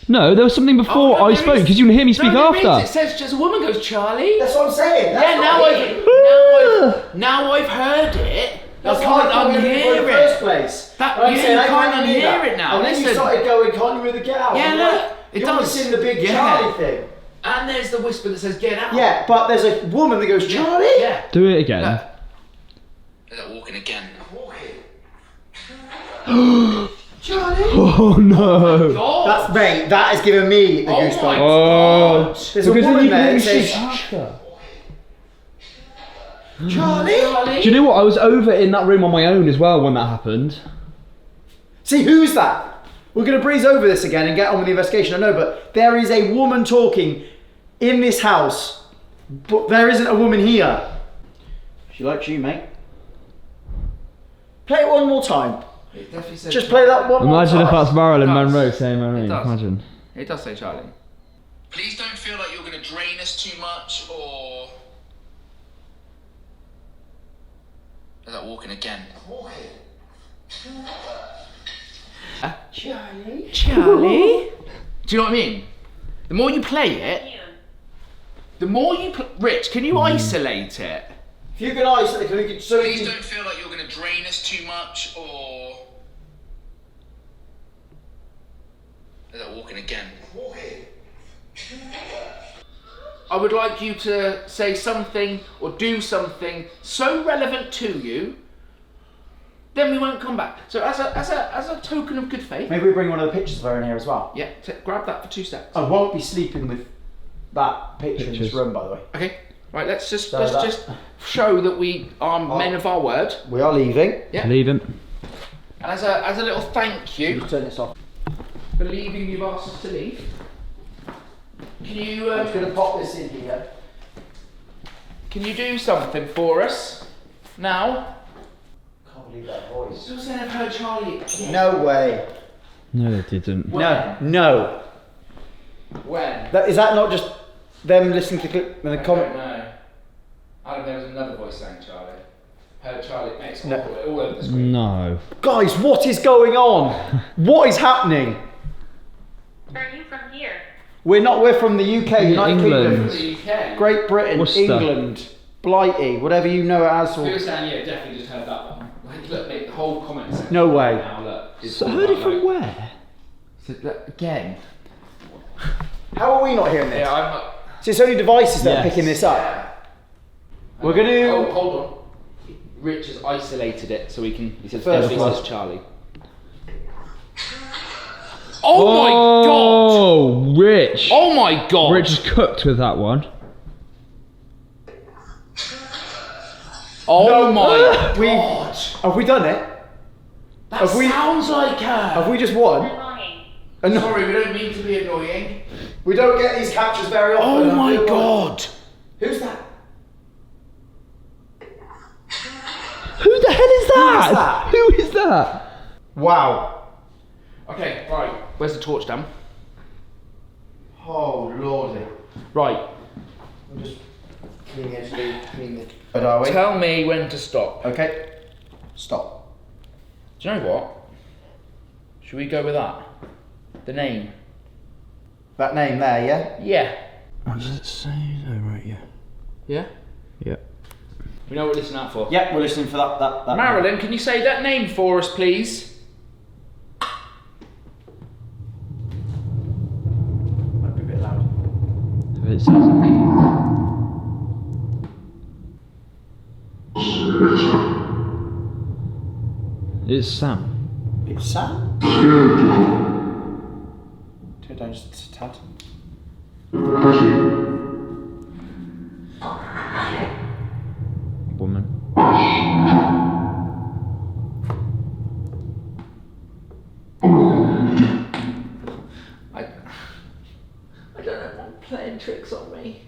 No, there was something before I spoke because you can hear me speak No, there is. after. It says just a woman goes, Charlie. That's what I'm saying. That's Yeah, not me. now I've heard it. That's I why I can't can't hear unhear in the first it. place. That- I'm you saying I can't can't unhear that. it now. And then you Listen. started going, can't you hear the get out? Yeah, I'm look, like, it you does. want to sing the big Yeah. Charlie thing. And there's the whisper that says, get out. Yeah, but there's a woman that goes, Charlie? Yeah. Do it again. Look. They're like walking again. Charlie? Oh no. God. That's, mate, that has given me the Oh goosebumps. my Oh. There's a Because then woman you there can that hear me says, speak after. Charlie? Charlie. Do you know what? I was over in that room on my own as well when that happened. See, who's that? We're going to breeze over this again and get on with the investigation, I know, but there is a woman talking in this house, but there isn't a woman here. She likes you, mate. Play it one more time. It definitely says Just play that one more Imagine time. if that's Marilyn It does. Monroe saying my name. does. Imagine. It does say Charlie. Please don't feel like you're going to drain us too much, or... They're like walking again. Charlie? Charlie? Do you know what I mean? The more you play it, the more you... Rich, can you isolate it? If you can isolate, we can, so Please you don't can, feel like you're going to drain us too much, or... They're like walking again. I would like you to say something or do something so relevant to you, then we won't come back. So as a token of good faith, maybe we bring one of the pictures of her in here as well. yeah, grab that for 2 seconds. I won't be sleeping with that picture in this Pictures. room, by the way. Okay, right. Let's just So that- just show that we are men of our word. We are leaving. Yeah. Leaving. And as a little thank you Just turn this off. for leaving, you've asked us to leave. you I'm just going to pop this in here. can you do something for us now? Can't believe that voice. Still saying I've heard Charlie. No way. No, they didn't. No. When? Is that not just them listening to the clip and the I comment? don't know. I don't know. There was another voice saying Charlie. Heard Charlie. It's No. all over the screen. No. Guys, what is going on? What is happening? Are you from here? We're not. We're from the UK, United England. Kingdom, The UK. Great Britain, Worcester. England, Blighty, whatever you know it as. Who Or... was saying, yeah, definitely just heard that one. Like, look, mate, the whole comment section. No way. Now, look. It's So all heard it about, from like- where? So, look, again. How are we not hearing this? Yeah, I'm not. So it's only devices that are Yes. picking this up. Yeah. We're gonna. Oh, hold on. Rich has isolated it so he can. He says, First "This one. is Charlie." Oh my god! Oh, Rich. Oh my god! Rich is cooked with that one. Oh my We god! have we done it? That have we- sounds like her. Have we just won? Annoying. And Sorry, we don't mean to be annoying. we don't get these captures very often. Oh my god! Who's that? Who the hell is that? that? Who is that? Wow. Okay, right. Where's the torch, Dan? Oh lordy. Right. I'm just cleaning the. But are we? Tell me when to stop. Okay. Stop. Do you know what? Should we go with that? The name. That name there, yeah? Yeah. What does it say? Oh, right, yeah. Yeah. Yeah. We know what we're listening out for. Yep, we're listening for that. Marilyn, can you say that name for us, please? Might be a bit loud. It says. It's Sam. It's Sam. Turn down just a tad. Woman. I don't know if I'm playing tricks on me.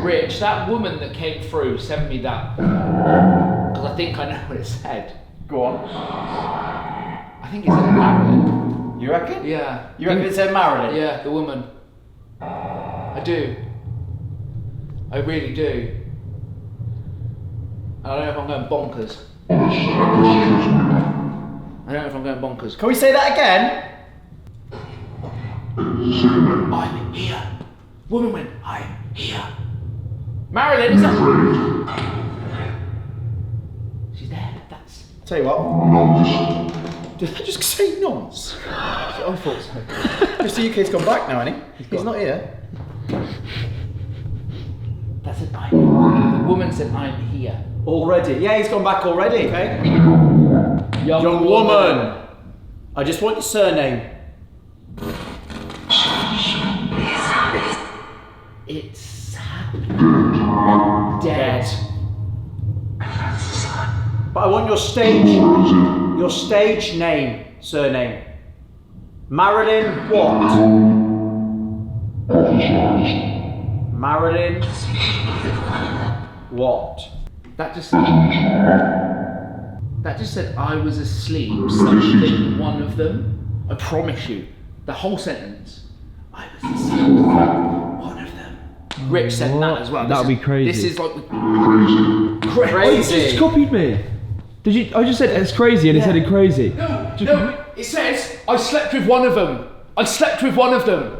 Rich, that woman that came through, sent me that. Because I think I know what it said. Go on. I think it said Marilyn. You reckon? Yeah. You reckon it said Marilyn? Yeah, the woman. I do. I really do. I don't know if I'm going bonkers. I don't know if I'm going bonkers. Can we say that again? I'm here. Woman went, I'm here. Marilyn, is that? She's there. That's. Tell you what. Did that just say nonce? I thought so. Mr. UK's gone back now, hasn't he? He's not here. That's it. The woman said, I'm here. Already? Yeah, he's gone back already. Okay. Young woman. I just want your surname. It's dead. But I want your stage name, surname. Marilyn what? Marilyn what? That just said I was asleep, something, one of them. I promise you, the whole sentence. I was asleep, one of them. Rich said that as well. That would be crazy. This is like Crazy. Oh, you just copied me. Did you? I just said it's crazy, and it said it crazy. No, it says I slept with one of them. I slept with one of them.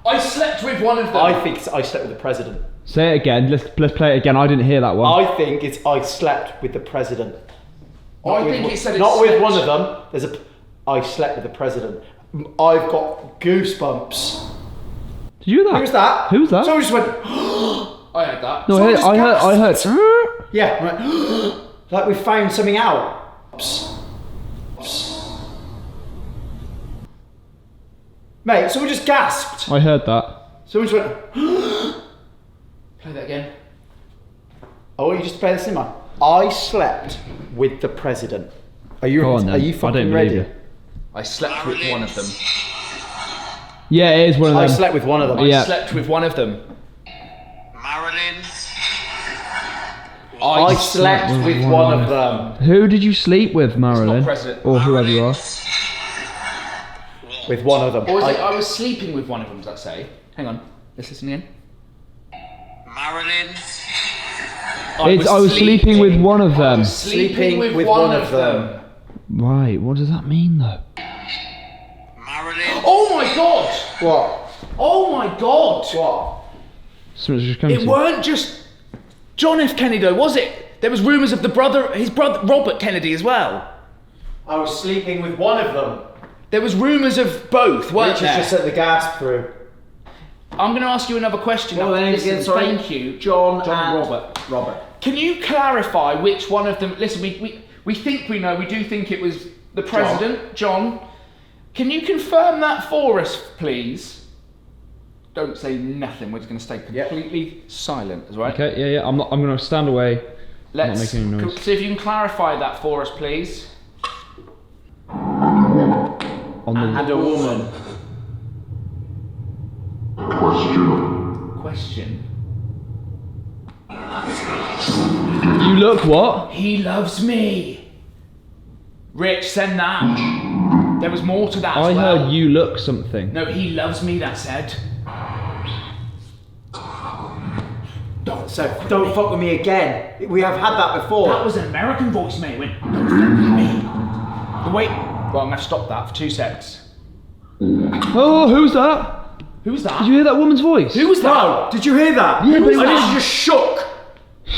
I slept with one of them. I think it's I slept with the president. Say it again. Let's play it again. I didn't hear that one. I think it's I slept with the president. I think it said not it with slept. one of them. There's a. I slept with the president. I've got goosebumps. Did you hear that? Who's that? Who's that? Someone just went. I heard that. No, Someone just I heard. gasped. Yeah, right. Like we found something out. Mate, someone just gasped. I heard that. Someone just went. Play that again. I want you just to bear this in mind. I slept with the president. Are you? Go on, then. Are you I don't fucking believe ready? you. I slept with one of them. Yeah, it is one of them. I slept with one of them. I Yeah. slept with one of them. Marilyn. I slept with one of them. Who did you sleep with, Marilyn? president. Or whoever you are. With one of them. Or is it I was sleeping with one of them, does that say? Hang on, let's listen again. Marilyn. I was sleeping with one of them. Sleeping with one of them. Right, what does that mean though? Marilyn. Oh my god! What? Oh my god! What? Something's just come It to. weren't just John F. Kennedy though, was it? There was rumours of his brother Robert Kennedy as well. I was sleeping with one of them. There was rumours of both, weren't Richard there? just sent the gasp through. I'm going to ask you another question. What were their names again, sorry? Thank you. John and Robert. Robert. Can you clarify which one of them... Listen, we think we know. We do think it was the president, John. Can you confirm that for us, please? Don't say nothing. We're just going to stay completely silent, is right? Okay, yeah. I'm going to stand away. I'm not making any noise. See if you can clarify that for us, please. And a woman. Question. You look what? He loves me. Rich, send that. There was more to that as I well. heard you look something. No, he loves me, that said. Don't fuck with me again. We have had that before. That was an American voice, mate. It went, don't fuck with me. Wait. Well, I'm going to stop that for 2 seconds. Oh, who's that? Who's that? Did you hear that woman's voice? Who was that? No, did you hear that? Yeah, but I just shook.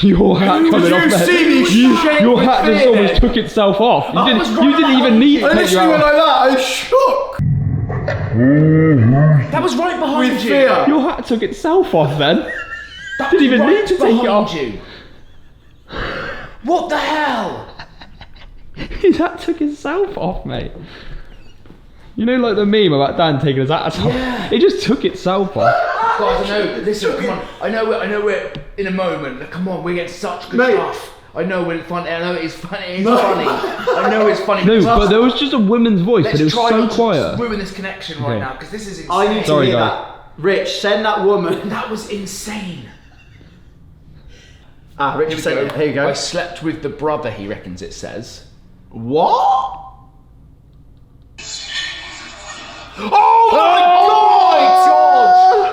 Your hat coming off there. Your hat just almost took itself off. You didn't even need to I take your literally went hat off. like that. I shook. That was right behind With you. fear. Your hat took itself off then. That Didn't was even right need to take it behind off. you. What the hell? His hat took itself off, mate. You know, like the meme about Dan taking his hat off? Yeah. It just took itself off. Guys, I know, listen, come on. I know we're in a moment. Come on, we're getting such good stuff. I know we're funny. I know it's funny. It's funny. I know it's funny. No, but there was just a woman's voice, but it was try so not to quiet. ruin this connection right Okay. now, because this is insane. I need to Sorry, hear guys. that. Rich, send that woman. That was insane. Richard sent it. Here you go. I slept with the brother, he reckons it says. What? Oh my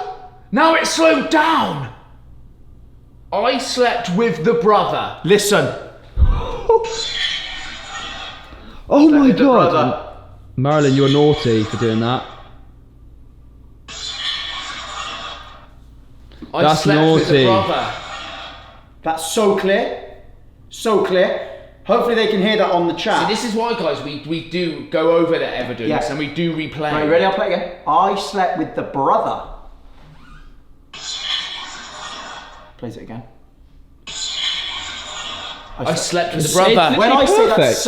god! Now it's slowed down. I slept with the brother. Listen. Oh my with the god. brother. Marilyn, you're naughty for doing that. I That's slept with naughty. the brother. That's so clear. So clear. Hopefully they can hear that on the chat. See, this is why, guys, we do go over the evidence and we do replay. Right, you ready? I'll play it again. I slept with the brother. Plays it again. I slept with the It's brother. literally When I say perfect. that's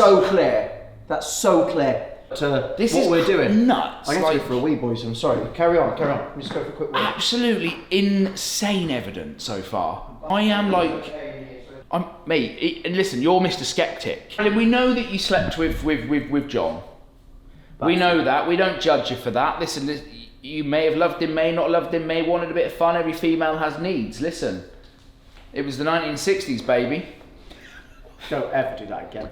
so clear to This what is we're doing. nuts. I have to go for a wee, boys. I'm sorry. Carry on. Let me just go for a quick wee. Absolutely insane evidence so far. I am like, mate. And listen, you're Mr. Skeptic. And we know that you slept with John. We know that. We don't judge you for that. Listen, you may have loved him, may not loved him, may wanted a bit of fun. Every female has needs. Listen, it was the 1960s, baby. Don't ever do that again.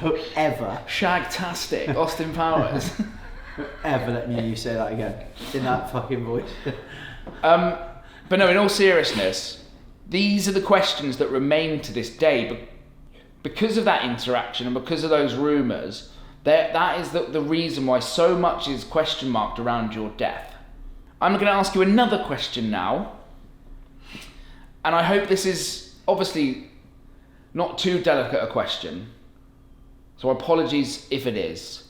Don't ever. Shagtastic, Austin Powers. Ever let me hear you say that again in that fucking voice. But no, in all seriousness, these are the questions that remain to this day. But because of that interaction and because of those rumours, that is the reason why so much is question marked around your death. I'm going to ask you another question now. And I hope this is obviously not too delicate a question. So apologies if it is.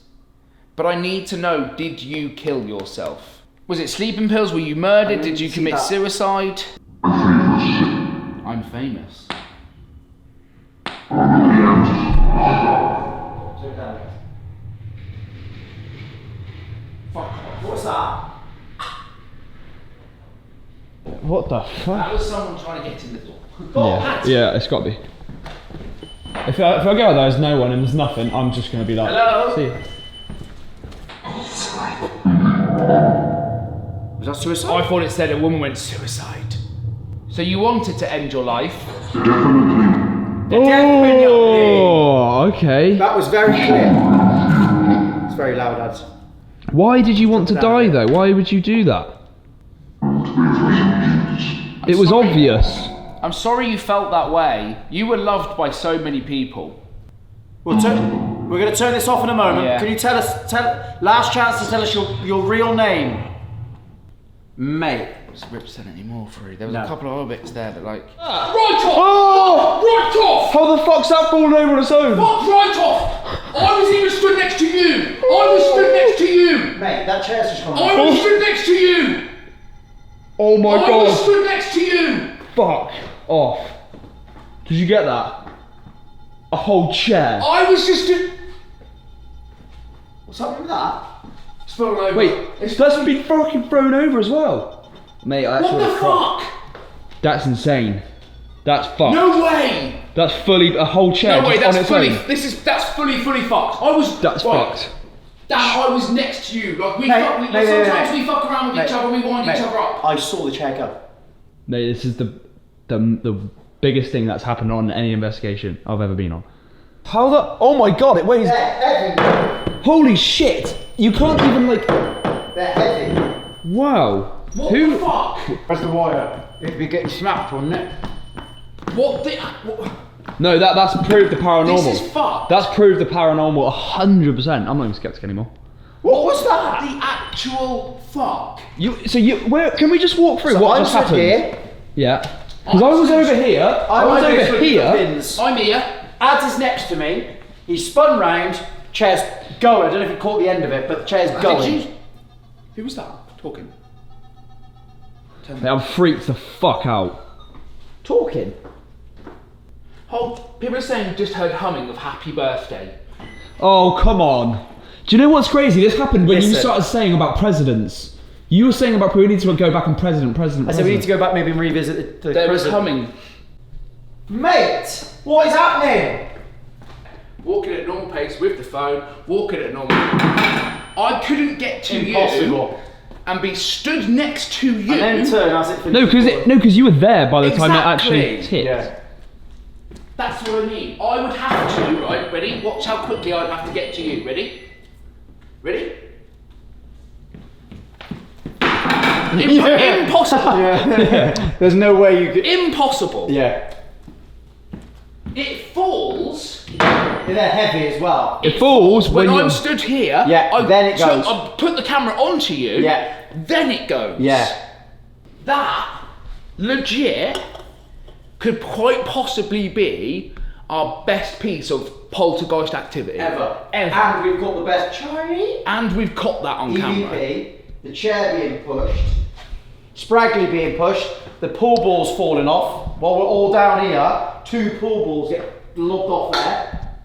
But I need to know, did you kill yourself? Was it sleeping pills? Were you murdered? Did you commit suicide? I'm famous. What's that? What the fuck? That was someone trying to get in the door. Yeah, it's got to be. If I go out there's no one and there's nothing, I'm just going to be like, Hello? see. Was that suicide? I thought it said a woman went suicide. So you wanted to end your life? Oh, okay. That was very clear. It's very loud, lads. Why did you want to die though? Why would you do that? It was obvious. I'm sorry you felt that way. You were loved by so many people. We're going to turn this off in a moment. Yeah. Can you tell us, last chance to tell us your real name? Mate. It's ripping anymore for you. There was No. a couple of other bits there that like... Right off! Oh! Right off! How the fuck's that falling over on its own? Fuck right off! I was even stood next to you! I was stood next to you! Mate, that chair's just gone I was stood next to you! Oh my I was god. stood next to you! Fuck off. Did you get that? A whole chair. I was just What's happening with that? It's fallen over. Wait, that's been fucking thrown over as well. Mate, I What actually the cried. fuck? That's insane. That's fucked. No way! That's fully a whole chair No way, just on that's its fully, own. that's fully fucked. I was... That's right. fucked. Dan, I was next to you. Like, sometimes we fuck around with each other, we wind each other up. I saw the chair go. Mate, this is the biggest thing that's happened on any investigation I've ever been on. How the... Oh my god, it weighs... They're heavy. Holy shit! You can't even like... They're heavy. Wow. What Who... the fuck? Press the wire. It'd be getting smacked, wouldn't it? What the... What? No, that's proved the paranormal. This is fucked. That's proved the paranormal 100%. I'm not even skeptic anymore. What was that? The actual fuck? Where can we just walk through So what I'm just stood happened? here. Yeah. Because I was over here. I was over here. I'm here. Ads is next to me. He spun round. Chair's going. I don't know if you caught the end of it, but the chair's going. Who was that talking? Mate, I'm freaked the fuck out. Talking. Oh, people are saying just heard humming of happy birthday. Oh, come on. Do you know what's crazy? This happened when you Listen. started saying about presidents. You were saying about we need to go back and president. I said we need to go back maybe and revisit the There was president. humming. Mate, what is happening? Walking at normal pace with the phone, walking at normal. I couldn't get to Impossible. you and be stood next to you. And then turn as it No, because you were there by the time it actually Exactly. hit. Yeah. That's what I mean. I would have to, right? Ready? Watch how quickly I'd have to get to you. Ready? Ready? Impossible. There's no way you could. Impossible. Yeah. It falls. They're heavy as well. It falls when when I'm you... stood here. Yeah, then it goes. I put the camera onto you. Yeah. Then it goes. Yeah. That legit could quite possibly be our best piece of poltergeist activity Ever. Ever. And we've got the best Chinese. And we've caught that on camera. EVP, the chair being pushed, Spraggly being pushed, the pool balls falling off, while we're all down here, 2 pool balls get lobbed off there.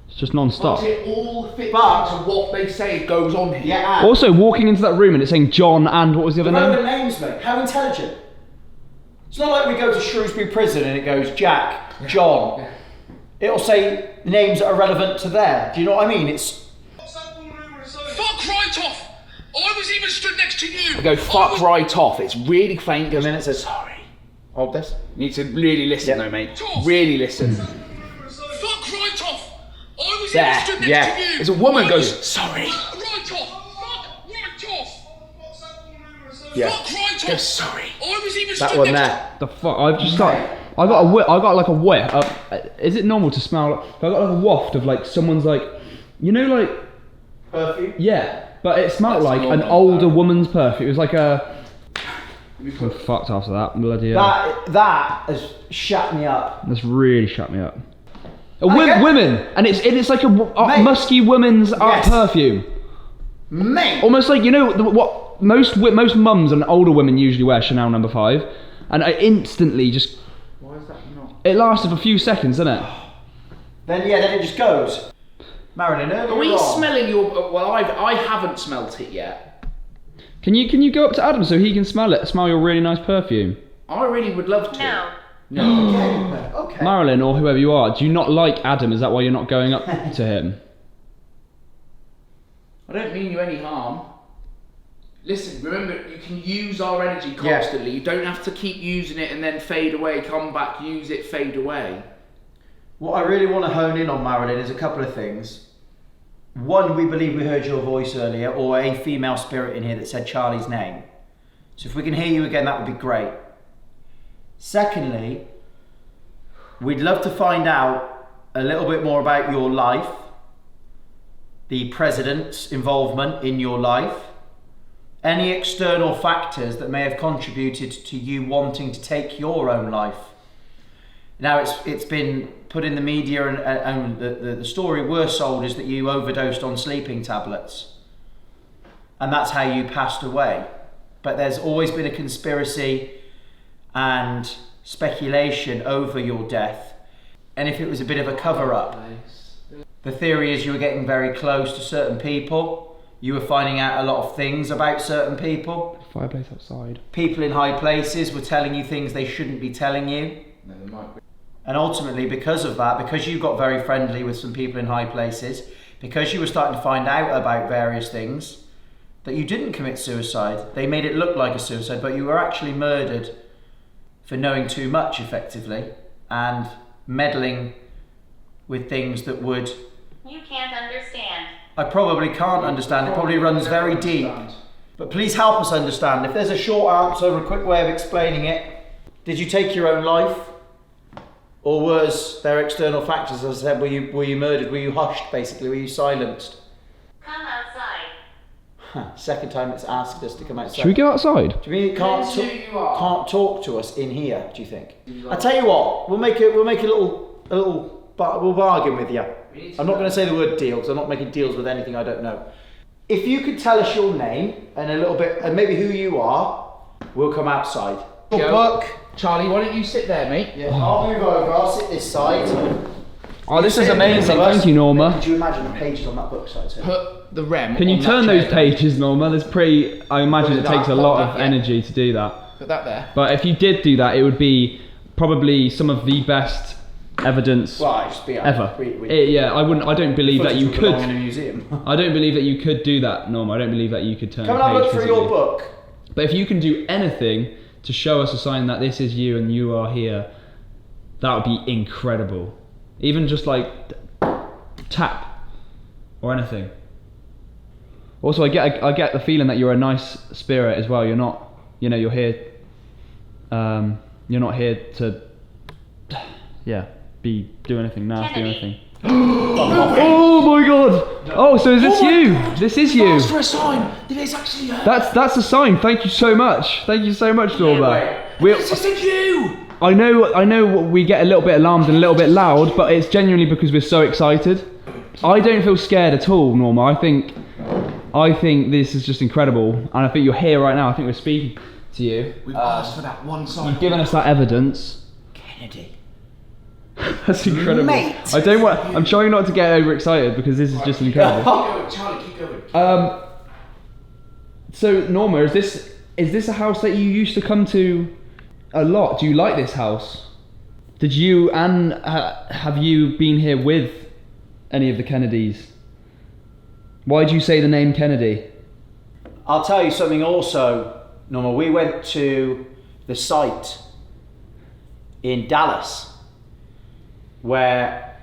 It's just non-stop. But it all fits But- into what they say goes on here. Yeah, Also, walking into that room and it's saying John and what was the other the name? names, mate. How intelligent. It's not like we go to Shrewsbury Prison and it goes Jack, John. Yeah. It'll say names that are relevant to there. Do you know what I mean? It's Fuck right off! I was even stood next to you! I go, fuck right off. It's really faint. and then it says Sorry. hold this. You need to really listen though, mate. Really listen. Fuck right off! I was There, even stood next yeah. to you! There's a woman goes, sorry. Right off! Fuck right off! Yeah. Fuck right Goes, off! sorry. I was even That stood one next there. The fuck? I've just got. I got like a whiff. Is it normal to smell? I got like a waft of like someone's like, you know, like Perfume. yeah, but it smelled That's like an normal, older though. woman's perfume. It was like a. I'm fucked after that. Bloody hell. That has shut me up. That's really shut me up. get- Women, and it's like a Mate. musky woman's Yes. perfume. Mate. Almost like, you know what most mums and older women usually wear Chanel No. 5, and I instantly just. Why is that not? It lasted for a few seconds, didn't it? Then it just goes. Marilyn, earlier Are we on- smelling your... Well, I haven't smelt it yet. Can you go up to Adam so he can smell your really nice perfume? I really would love to. No. Okay. Marilyn or whoever you are, do you not like Adam? Is that why you're not going up to him? I don't mean you any harm. Listen, remember, you can use our energy constantly. You don't have to keep using it and then fade away, come back, use it, fade away. What I really want to hone in on, Marilyn, is a couple of things. One, we believe we heard your voice earlier, or a female spirit in here that said Charlie's name. So if we can hear you again, that would be great. Secondly, we'd love to find out a little bit more about your life, the president's involvement in your life, any external factors that may have contributed to you wanting to take your own life. Now it's been put in the media and the story we're sold is that you overdosed on sleeping tablets and that's how you passed away. But there's always been a conspiracy and speculation over your death, and if it was a bit of a cover-up. The theory is you were getting very close to certain people, you were finding out a lot of things about certain people. Fireplace outside. People in high places were telling you things they shouldn't be telling you. No, there might be. And ultimately, because of that, because you got very friendly with some people in high places, because you were starting to find out about various things, that you didn't commit suicide. They made it look like a suicide, but you were actually murdered for knowing too much, effectively, and meddling with things that would... You can't understand. I probably can't understand. It probably runs very deep. But please help us understand. If there's a short answer, a quick way of explaining it, did you take your own life? Or was there external factors? As I said, were you murdered? Were you hushed, basically? Were you silenced? Come outside. Second time it's asked us to come outside. Should we go outside? Do you mean it can't talk to us in here? Do you think? I tell you what, we'll make a little we'll bargain with you. I'm not going to say the word deal because I'm not making deals with anything I don't know. If you could tell us your name and a little bit and maybe who you are, we'll come outside. Book. Charlie, why don't you sit there, mate? Yeah, I'll move over. I'll sit this side. Oh, this is amazing. Thank you, Norma. Could you imagine the pages on that book side? Put the rem. Can you on turn that those chair pages, Norma? There's pretty. I imagine it takes a lot of energy to do that. Put that there. But if you did do that, it would be probably some of the best evidence ever. Yeah, I don't believe that you could. In a museum. I don't believe that you could do that, Norma. I don't believe that you could turn. Come a and have a page look through physically. your book. But if you can do anything to show us a sign that this is you and you are here, that would be incredible. Even just like tap or anything. Also, I get the feeling that you're a nice spirit as well. You're not, you're here. You're not here to, be do anything nasty or anything. Oh my god! Oh, so is this you? This is you. Ask for a sign. It is actually her. That's a sign. Thank you so much. Thank you so much, Norma. This isn't you. I know we get a little bit alarmed and a little bit loud, but it's genuinely because we're so excited. I don't feel scared at all, Norma. I think this is just incredible, and I think you're here right now. I think we're speaking to you. We've asked for that one sign. You've given us that evidence. Kennedy. That's incredible. Mate. I'm trying not to get overexcited because this is just incredible. Keep going, Charlie. Keep going. So Norma, is this a house that you used to come to a lot? Do you like this house? Did you have you been here with any of the Kennedys? Why do you say the name Kennedy? I'll tell you something also, Norma. We went to the site in Dallas where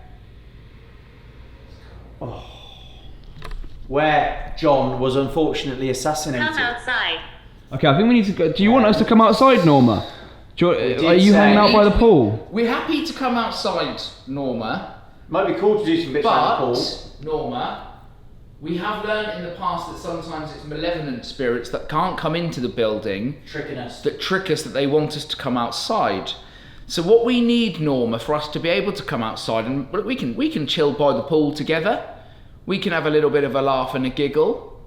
John was unfortunately assassinated. Come outside. Okay, I think we need to go. Do you want us to come outside, Norma? Are you hanging out by the pool? We're happy to come outside, Norma. Might be cool to do some bits around the pool. But, Norma, we have learned in the past that sometimes it's malevolent spirits that can't come into the building that trick us, that they want us to come outside. So what we need, Norma, for us to be able to come outside, and we can chill by the pool together, we can have a little bit of a laugh and a giggle,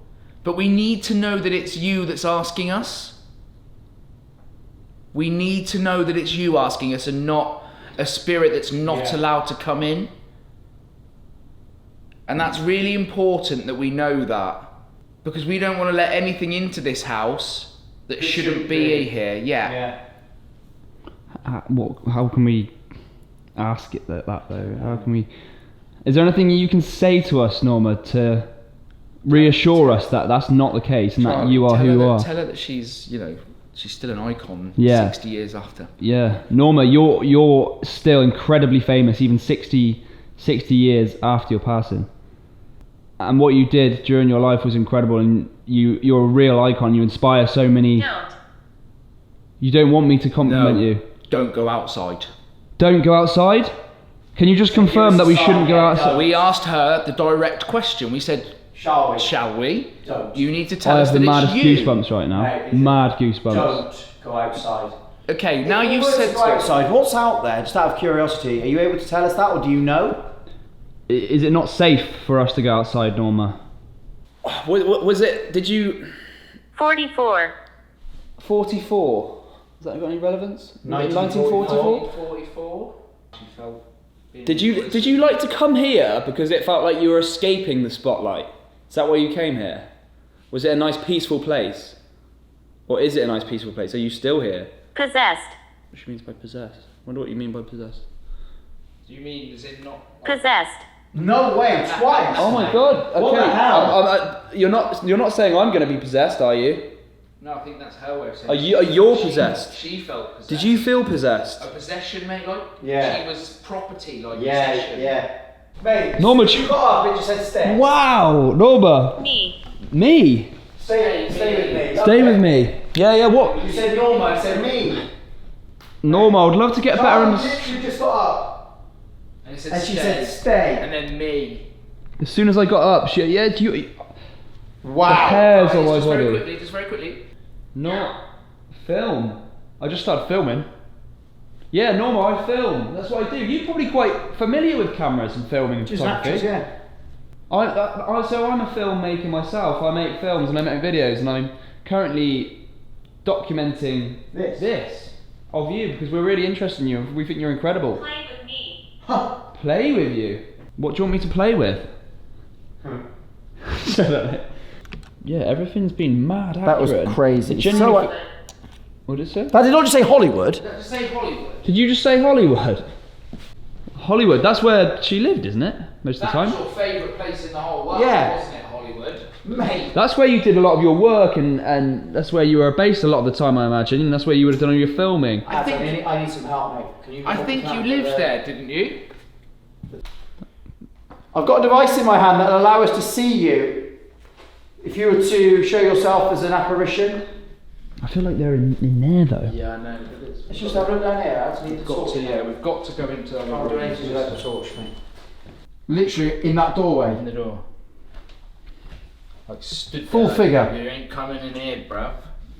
but we need to know that it's you that's asking us. We need to know that it's you asking us and not a spirit that's not allowed to come in. And that's really important that we know that, because we don't want to let anything into this house that shouldn't be here. Yeah. How can we ask it that though? How can we? Is there anything you can say to us, Norma, to reassure us that that's not the case and that you are who you are. Tell her that she's, you know, she's still an icon. Yeah. 60 years after. Yeah, Norma, you're still incredibly famous, even 60 years after your passing. And what you did during your life was incredible, and you're a real icon. You inspire so many. Don't. You don't want me to compliment you. Don't go outside. Don't go outside? Can you just confirm that we shouldn't go outside? We asked her the direct question. We said, Shall we? shall we? Don't. You need to tell I us have the that maddest it's you. goosebumps right now. Mate, Mad goosebumps. Don't go outside. Okay, now you've If we were said to go outside, what's out there? Just out of curiosity, are you able to tell us that, or do you know? Is it not safe for us to go outside, Norma? Was it, did you... 44. 44. Has that got any relevance? 1944? 44? Did you like to come here because it felt like you were escaping the spotlight? Is that why you came here? Was it a nice peaceful place? Or is it a nice peaceful place? Are you still here? Possessed. What she means by possessed? Wonder what you mean by possessed. Do you mean, is it not... Possessed. No way, twice. Oh my god, okay. What the hell? You're not saying I'm going to be possessed, are you? No, I think that's her way of saying Are you possessed? She felt possessed. Did you feel possessed? A possession, mate, like? Yeah. She was property, like Yeah, possession. yeah. Mate, Norma, you got up, it just said stay. Wow, Norma. Me. Me? Stay with me. Stay with me. Yeah, what? You said Norma, I said me. Norma, I would love to get a better Charlie understanding. literally just got up, And, it said and she stay. said stay. And then me. As soon as I got up, do you... Wow. The hairs on my Just very body. quickly, just very quickly. No. Film. I just started filming. Yeah, Norma, I film. That's what I do. You're probably quite familiar with cameras and filming and Just photography. actors, yeah. So I'm a filmmaker myself. I make films and I make videos, and I'm currently documenting this of you because we're really interested in you. We think you're incredible. Play with me. Play with you? What do you want me to play with? Yeah, everything's been mad That was accurate. crazy. It genuinely- So, what did it say? that did not just say Hollywood. Just say Hollywood. Did you just say Hollywood? Hollywood, that's where she lived, isn't it? Most of the That was time. your favourite place in the whole world, Yeah. wasn't it, Hollywood? Mate. That's where you did a lot of your work, and that's where you were based a lot of the time, I imagine. And that's where you would have done all your filming. I think- I need some help, mate. I think you lived there, didn't you? I've got a device in my hand that will allow us to see you. If you were to show yourself as an apparition. I feel like they're in there though. Yeah, I know. Let's just have a look down here. I just need the torch. We've got to go into our Can't do room. anything without the torch, mate. Literally in that doorway. In the door. Like stood Full there, figure. You ain't coming in here, bruv.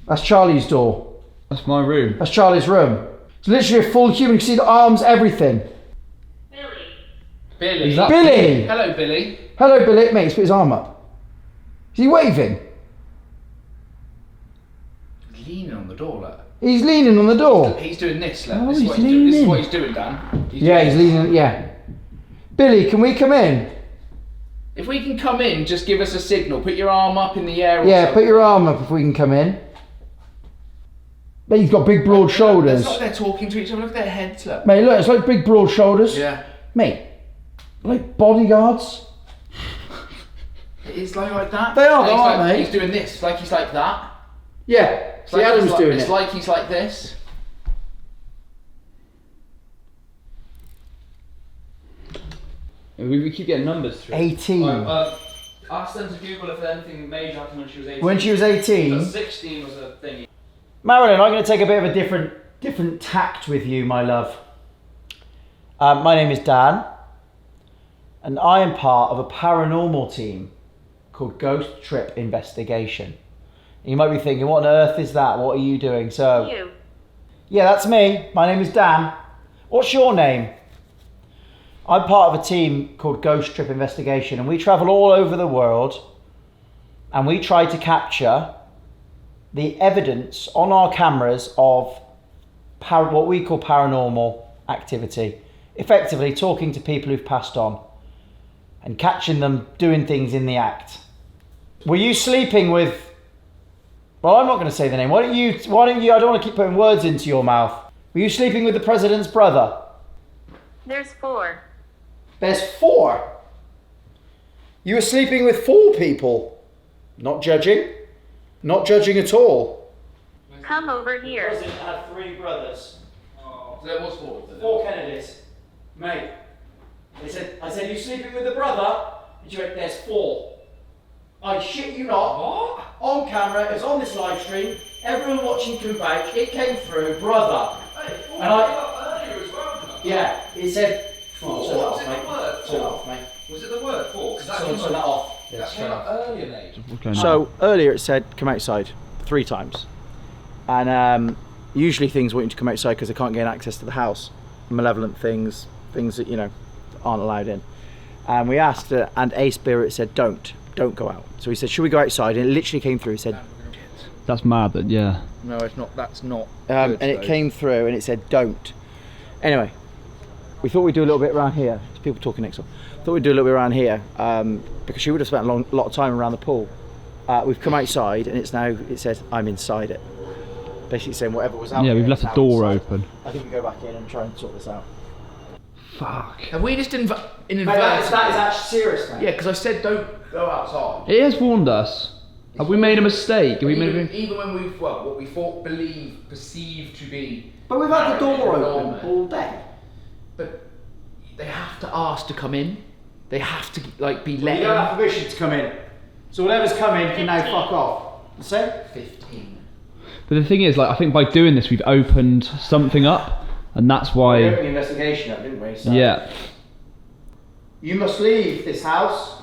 That's Charlie's door. That's my room. That's Charlie's room. It's literally a full human. You can see the arms, everything. Billy. Billy. Is that- Billy! Hello, Billy. Hello, Billy. Mate, he's put his arm up. Is he waving? He's leaning on the door, look. He's leaning on the door. He's doing this, look. Oh, This is he's what he's doing. This is leaning. what he's doing, Dan. Yeah, he's leaning. Yeah. Billy, can we come in? If we can come in, just give us a signal. Put your arm up in the air. Or Yeah, something. put your arm up if we can come in. Mate, he's got big, broad shoulders. It's like they're talking to each other. Look at their heads, look. Mate, look, it's like big, broad shoulders. Yeah. Mate, like bodyguards. It's like that. They are, And he's aren't like, they? He's doing this, like he's like that. Yeah. It's See, like Adam's he's like, doing it's it. like he's like this. We keep getting numbers through. 18. Ask them to Google if anything major happened when she was 18. When she was 18. 16 was a thing. Marilyn, I'm going to take a bit of a different tact with you, my love. My name is Dan, and I am part of a paranormal team called Ghost Trip Investigation. And you might be thinking, what on earth is that? What are you doing? So, You. yeah, that's me. My name is Dan. What's your name? I'm part of a team called Ghost Trip Investigation, and we travel all over the world, and we try to capture the evidence on our cameras of what we call paranormal activity. Effectively talking to people who've passed on and catching them doing things in the act. Were you sleeping with... Well, I'm not going to say the name. Why don't you... I don't want to keep putting words into your mouth. Were you sleeping with the president's brother? There's 4. There's 4. You were sleeping with 4 people. Not judging. Not judging at all. Come over here. President had 3 brothers. So there was 4 of them. 4 Kennedys. Mate. I said, you sleeping with a brother? And she went, there's 4. I shit you not. What? On camera, it was on this live stream. Everyone watching come back. It came through, brother. Hey, And I- earlier as well, didn't I? Yeah, it said. Come on, Four? turn that Was off, it mate. the word Turn that four? off, mate. Was it the word 4? Because that Turn that off. that came up earlier, Nate. So earlier it said come outside 3 times, and usually things want you to come outside because they can't gain access to the house, malevolent things that aren't allowed in. And we asked, and a spirit said don't go out. So he said, should we go outside? And it literally came through. He said, That's mad. That yeah. No, it's not. That's not. and it came through and it said don't. Anyway, we thought we'd do a little bit around here. There's people talking next door. Thought we'd do a little bit around here because she would have spent a lot of time around the pool. We've come outside and it says I'm inside it. Basically saying whatever was out Yeah, there we've left is the now door inside. open. I think we go back in and try and sort this out. Fuck. Have we just Mate, inadvertently? that is actually serious, man. Yeah, because I said don't go outside. It has warned us. Have we made a mistake? Have we made Even when we've what we perceived to be. But we've had the door paranormal. open all day. But they have to ask to come in. They have to be You let don't in. have permission to come in. So whatever's coming can now 15. fuck off. Say? 15. But the thing is, I think by doing this, we've opened something up, and that's We why. opened the investigation up, didn't we? So Yeah. You must leave this house.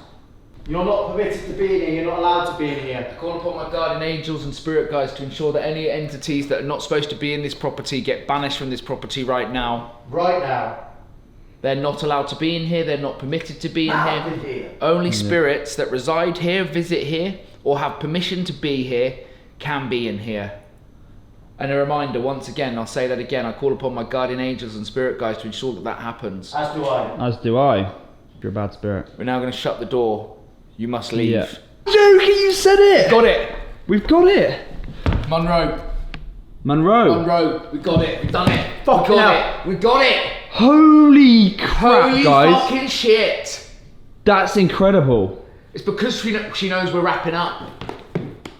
You're not permitted to be in here. You're not allowed to be in here. I call upon my guardian angels and spirit guides to ensure that any entities that are not supposed to be in this property get banished from this property right now. Right now. They're not allowed to be in here. They're not permitted to be in Out here. of here. Only spirits that reside here, visit here, or have permission to be here can be in here. And a reminder, once again, I'll say that again, I call upon my guardian angels and spirit guides to ensure that that happens. As do I. As do I. You're a bad spirit. We're now going to shut the door. You must leave. Yeah. Joking, you said it! Got it! We've got it! Monroe. Monroe. We got it. We've done it. Fucking we got hell. it. We got it. Holy crap, Holy guys. fucking shit. That's incredible. It's because she knows we're wrapping up.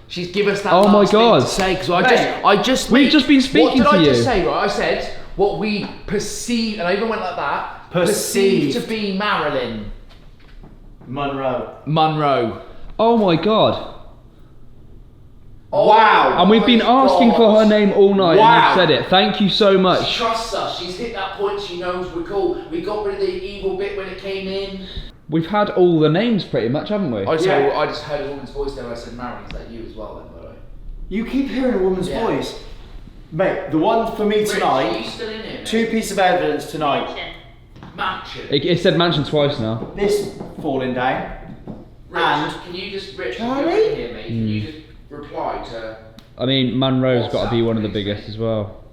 She's given us that Oh my last thing God. to say, because We've just been speaking what to did I you. just say, right? I said what we perceive, and I even went like that. Perceived. Perceived to be Marilyn Monroe. Oh my god. Oh Wow. And we've been my asking God. for her name all night Wow. and you've said it. Thank you so She much. trusts us. She's hit that point. She knows we're cool. We got rid of the evil bit when it came in. We've had all the names pretty much, haven't we? I just, Yeah. I just heard a woman's voice there. I said, Marilyn, is that you as well then, by the way? You keep hearing a woman's Yeah. voice. Mate, the one for me Rich, are you tonight, still in here, mate? 2 pieces of evidence tonight. Mansion. It said mansion twice now. This falling down. Rich, And- can you just, Rich, Charlie? if you're in here, mate, can you just reply to... I mean, Monroe's got to be WhatsApp, one of the please, biggest mate. as well.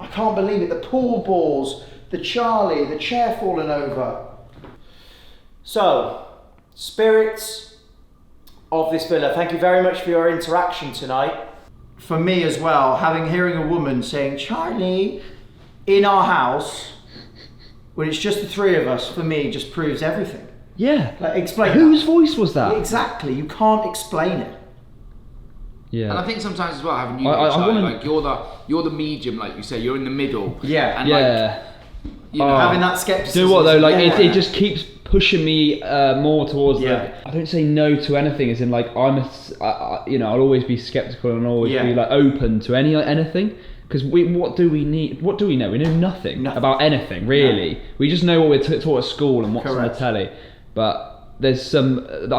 I can't believe it. The pool balls, the Charlie, the chair falling over. So, spirits of this villa, thank you very much for your interaction tonight. For me as well, hearing a woman saying Charlie in our house when it's just the 3 of us, for me, just proves everything. Yeah. Like, explain Whose that. voice was that? Exactly. You can't explain it. And I Yeah. think sometimes as well, having you, I Charlie, wanna- like you're the medium, like you say, you're in the middle. Yeah. And like, Yeah. you know, Oh. Having that skepticism. Do you know what though? Like yeah. it just keeps pushing me more towards Yeah. I don't say no to anything. As in like I'll always be skeptical and always Yeah. be like open to anything. Because what do we need? What do we know? We know nothing about anything really. We just know what we're taught at school and what's on the Correct. telly. But there's I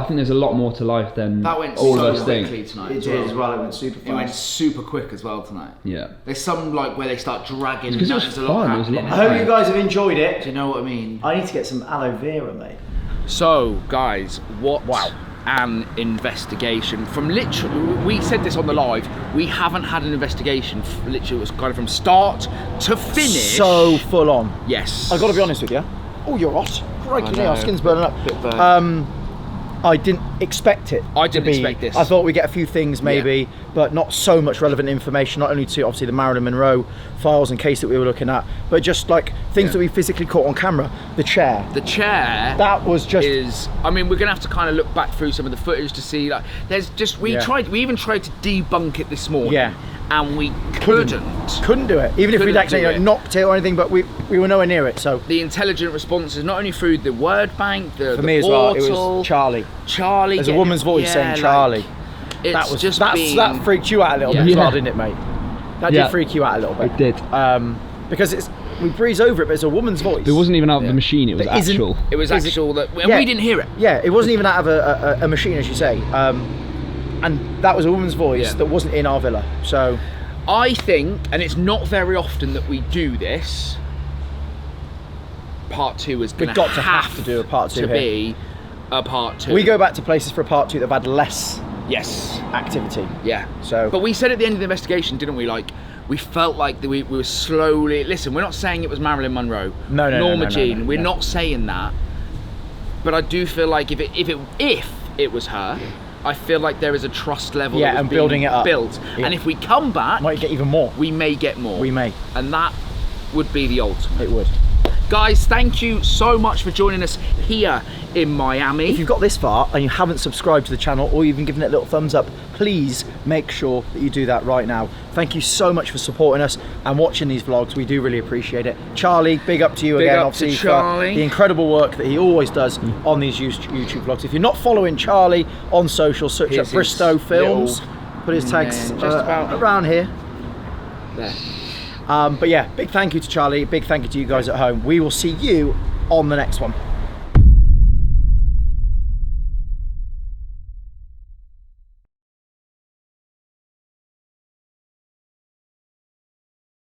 think there's a lot more to life than that went all so of us quickly think. tonight. It as well. did as well. It went super fast. It went super quick as well tonight. Yeah. There's some like where they start dragging. It's 'cause it was there's a lot fun, it was happening. I hope you guys have enjoyed it. Do you know what I mean? I need to get some aloe vera, mate. So, guys, what an investigation. From literally, we said this on the live, we haven't had an investigation, literally, it was kind of from start to finish. So full on. Yes. I got to be honest with you. Oh, you're hot. Crikey, I know. our skin's burning up. Bit burnt. I didn't. expect it. I didn't to be. expect this. I thought we'd get a few things maybe, but not so much relevant information, not only to obviously the Marilyn Monroe files and case that we were looking at, but just like things that we physically caught on camera. The chair. The chair. That was just. I mean, we're gonna have to kind of look back through some of the footage to see. Like, there's just we even tried to debunk it this morning. Yeah. And we couldn't do it, even if we'd actually knocked it or anything, but we were nowhere near it. So the intelligent responses, not only through the word bank, for me as well, it was Charlie. There's a woman's voice saying Charlie. That was just that freaked you out a little bit as well, didn't it, mate? That did freak you out a little bit. It did. Because we breeze over it, but it's a woman's voice. It wasn't even out of the machine, it was actual. It was actual, we didn't hear it. Yeah, it wasn't even out of a machine, as you say. And that was a woman's voice that wasn't in our villa. So I think, and it's not very often that we do this, part 2 is going to have to do a part 2 to be a part 2. We go back to places for a part 2 that have had less activity. Yeah. So, but we said at the end of the investigation, didn't we? Like, we felt like we were slowly. Listen, we're not saying it was Marilyn Monroe, Norma Jean. We're not saying that. But I do feel like if it was her, I feel like there is a trust level that was building it up. Built. And if we come back, might get even more. We may get more. We may. And that would be the ultimate. It would. Guys, thank you so much for joining us here in Miami. If you've got this far and you haven't subscribed to the channel or even given it a little thumbs up, please make sure that you do that right now. Thank you so much for supporting us and watching these vlogs. We do really appreciate it. Charlie, big up to you again, obviously, for the incredible work that he always does on these YouTube vlogs. If you're not following Charlie on social, search up Bristow Films. Put his tags just about around here. There. But yeah, big thank you to Charlie, big thank you to you guys at home. We will see you on the next one.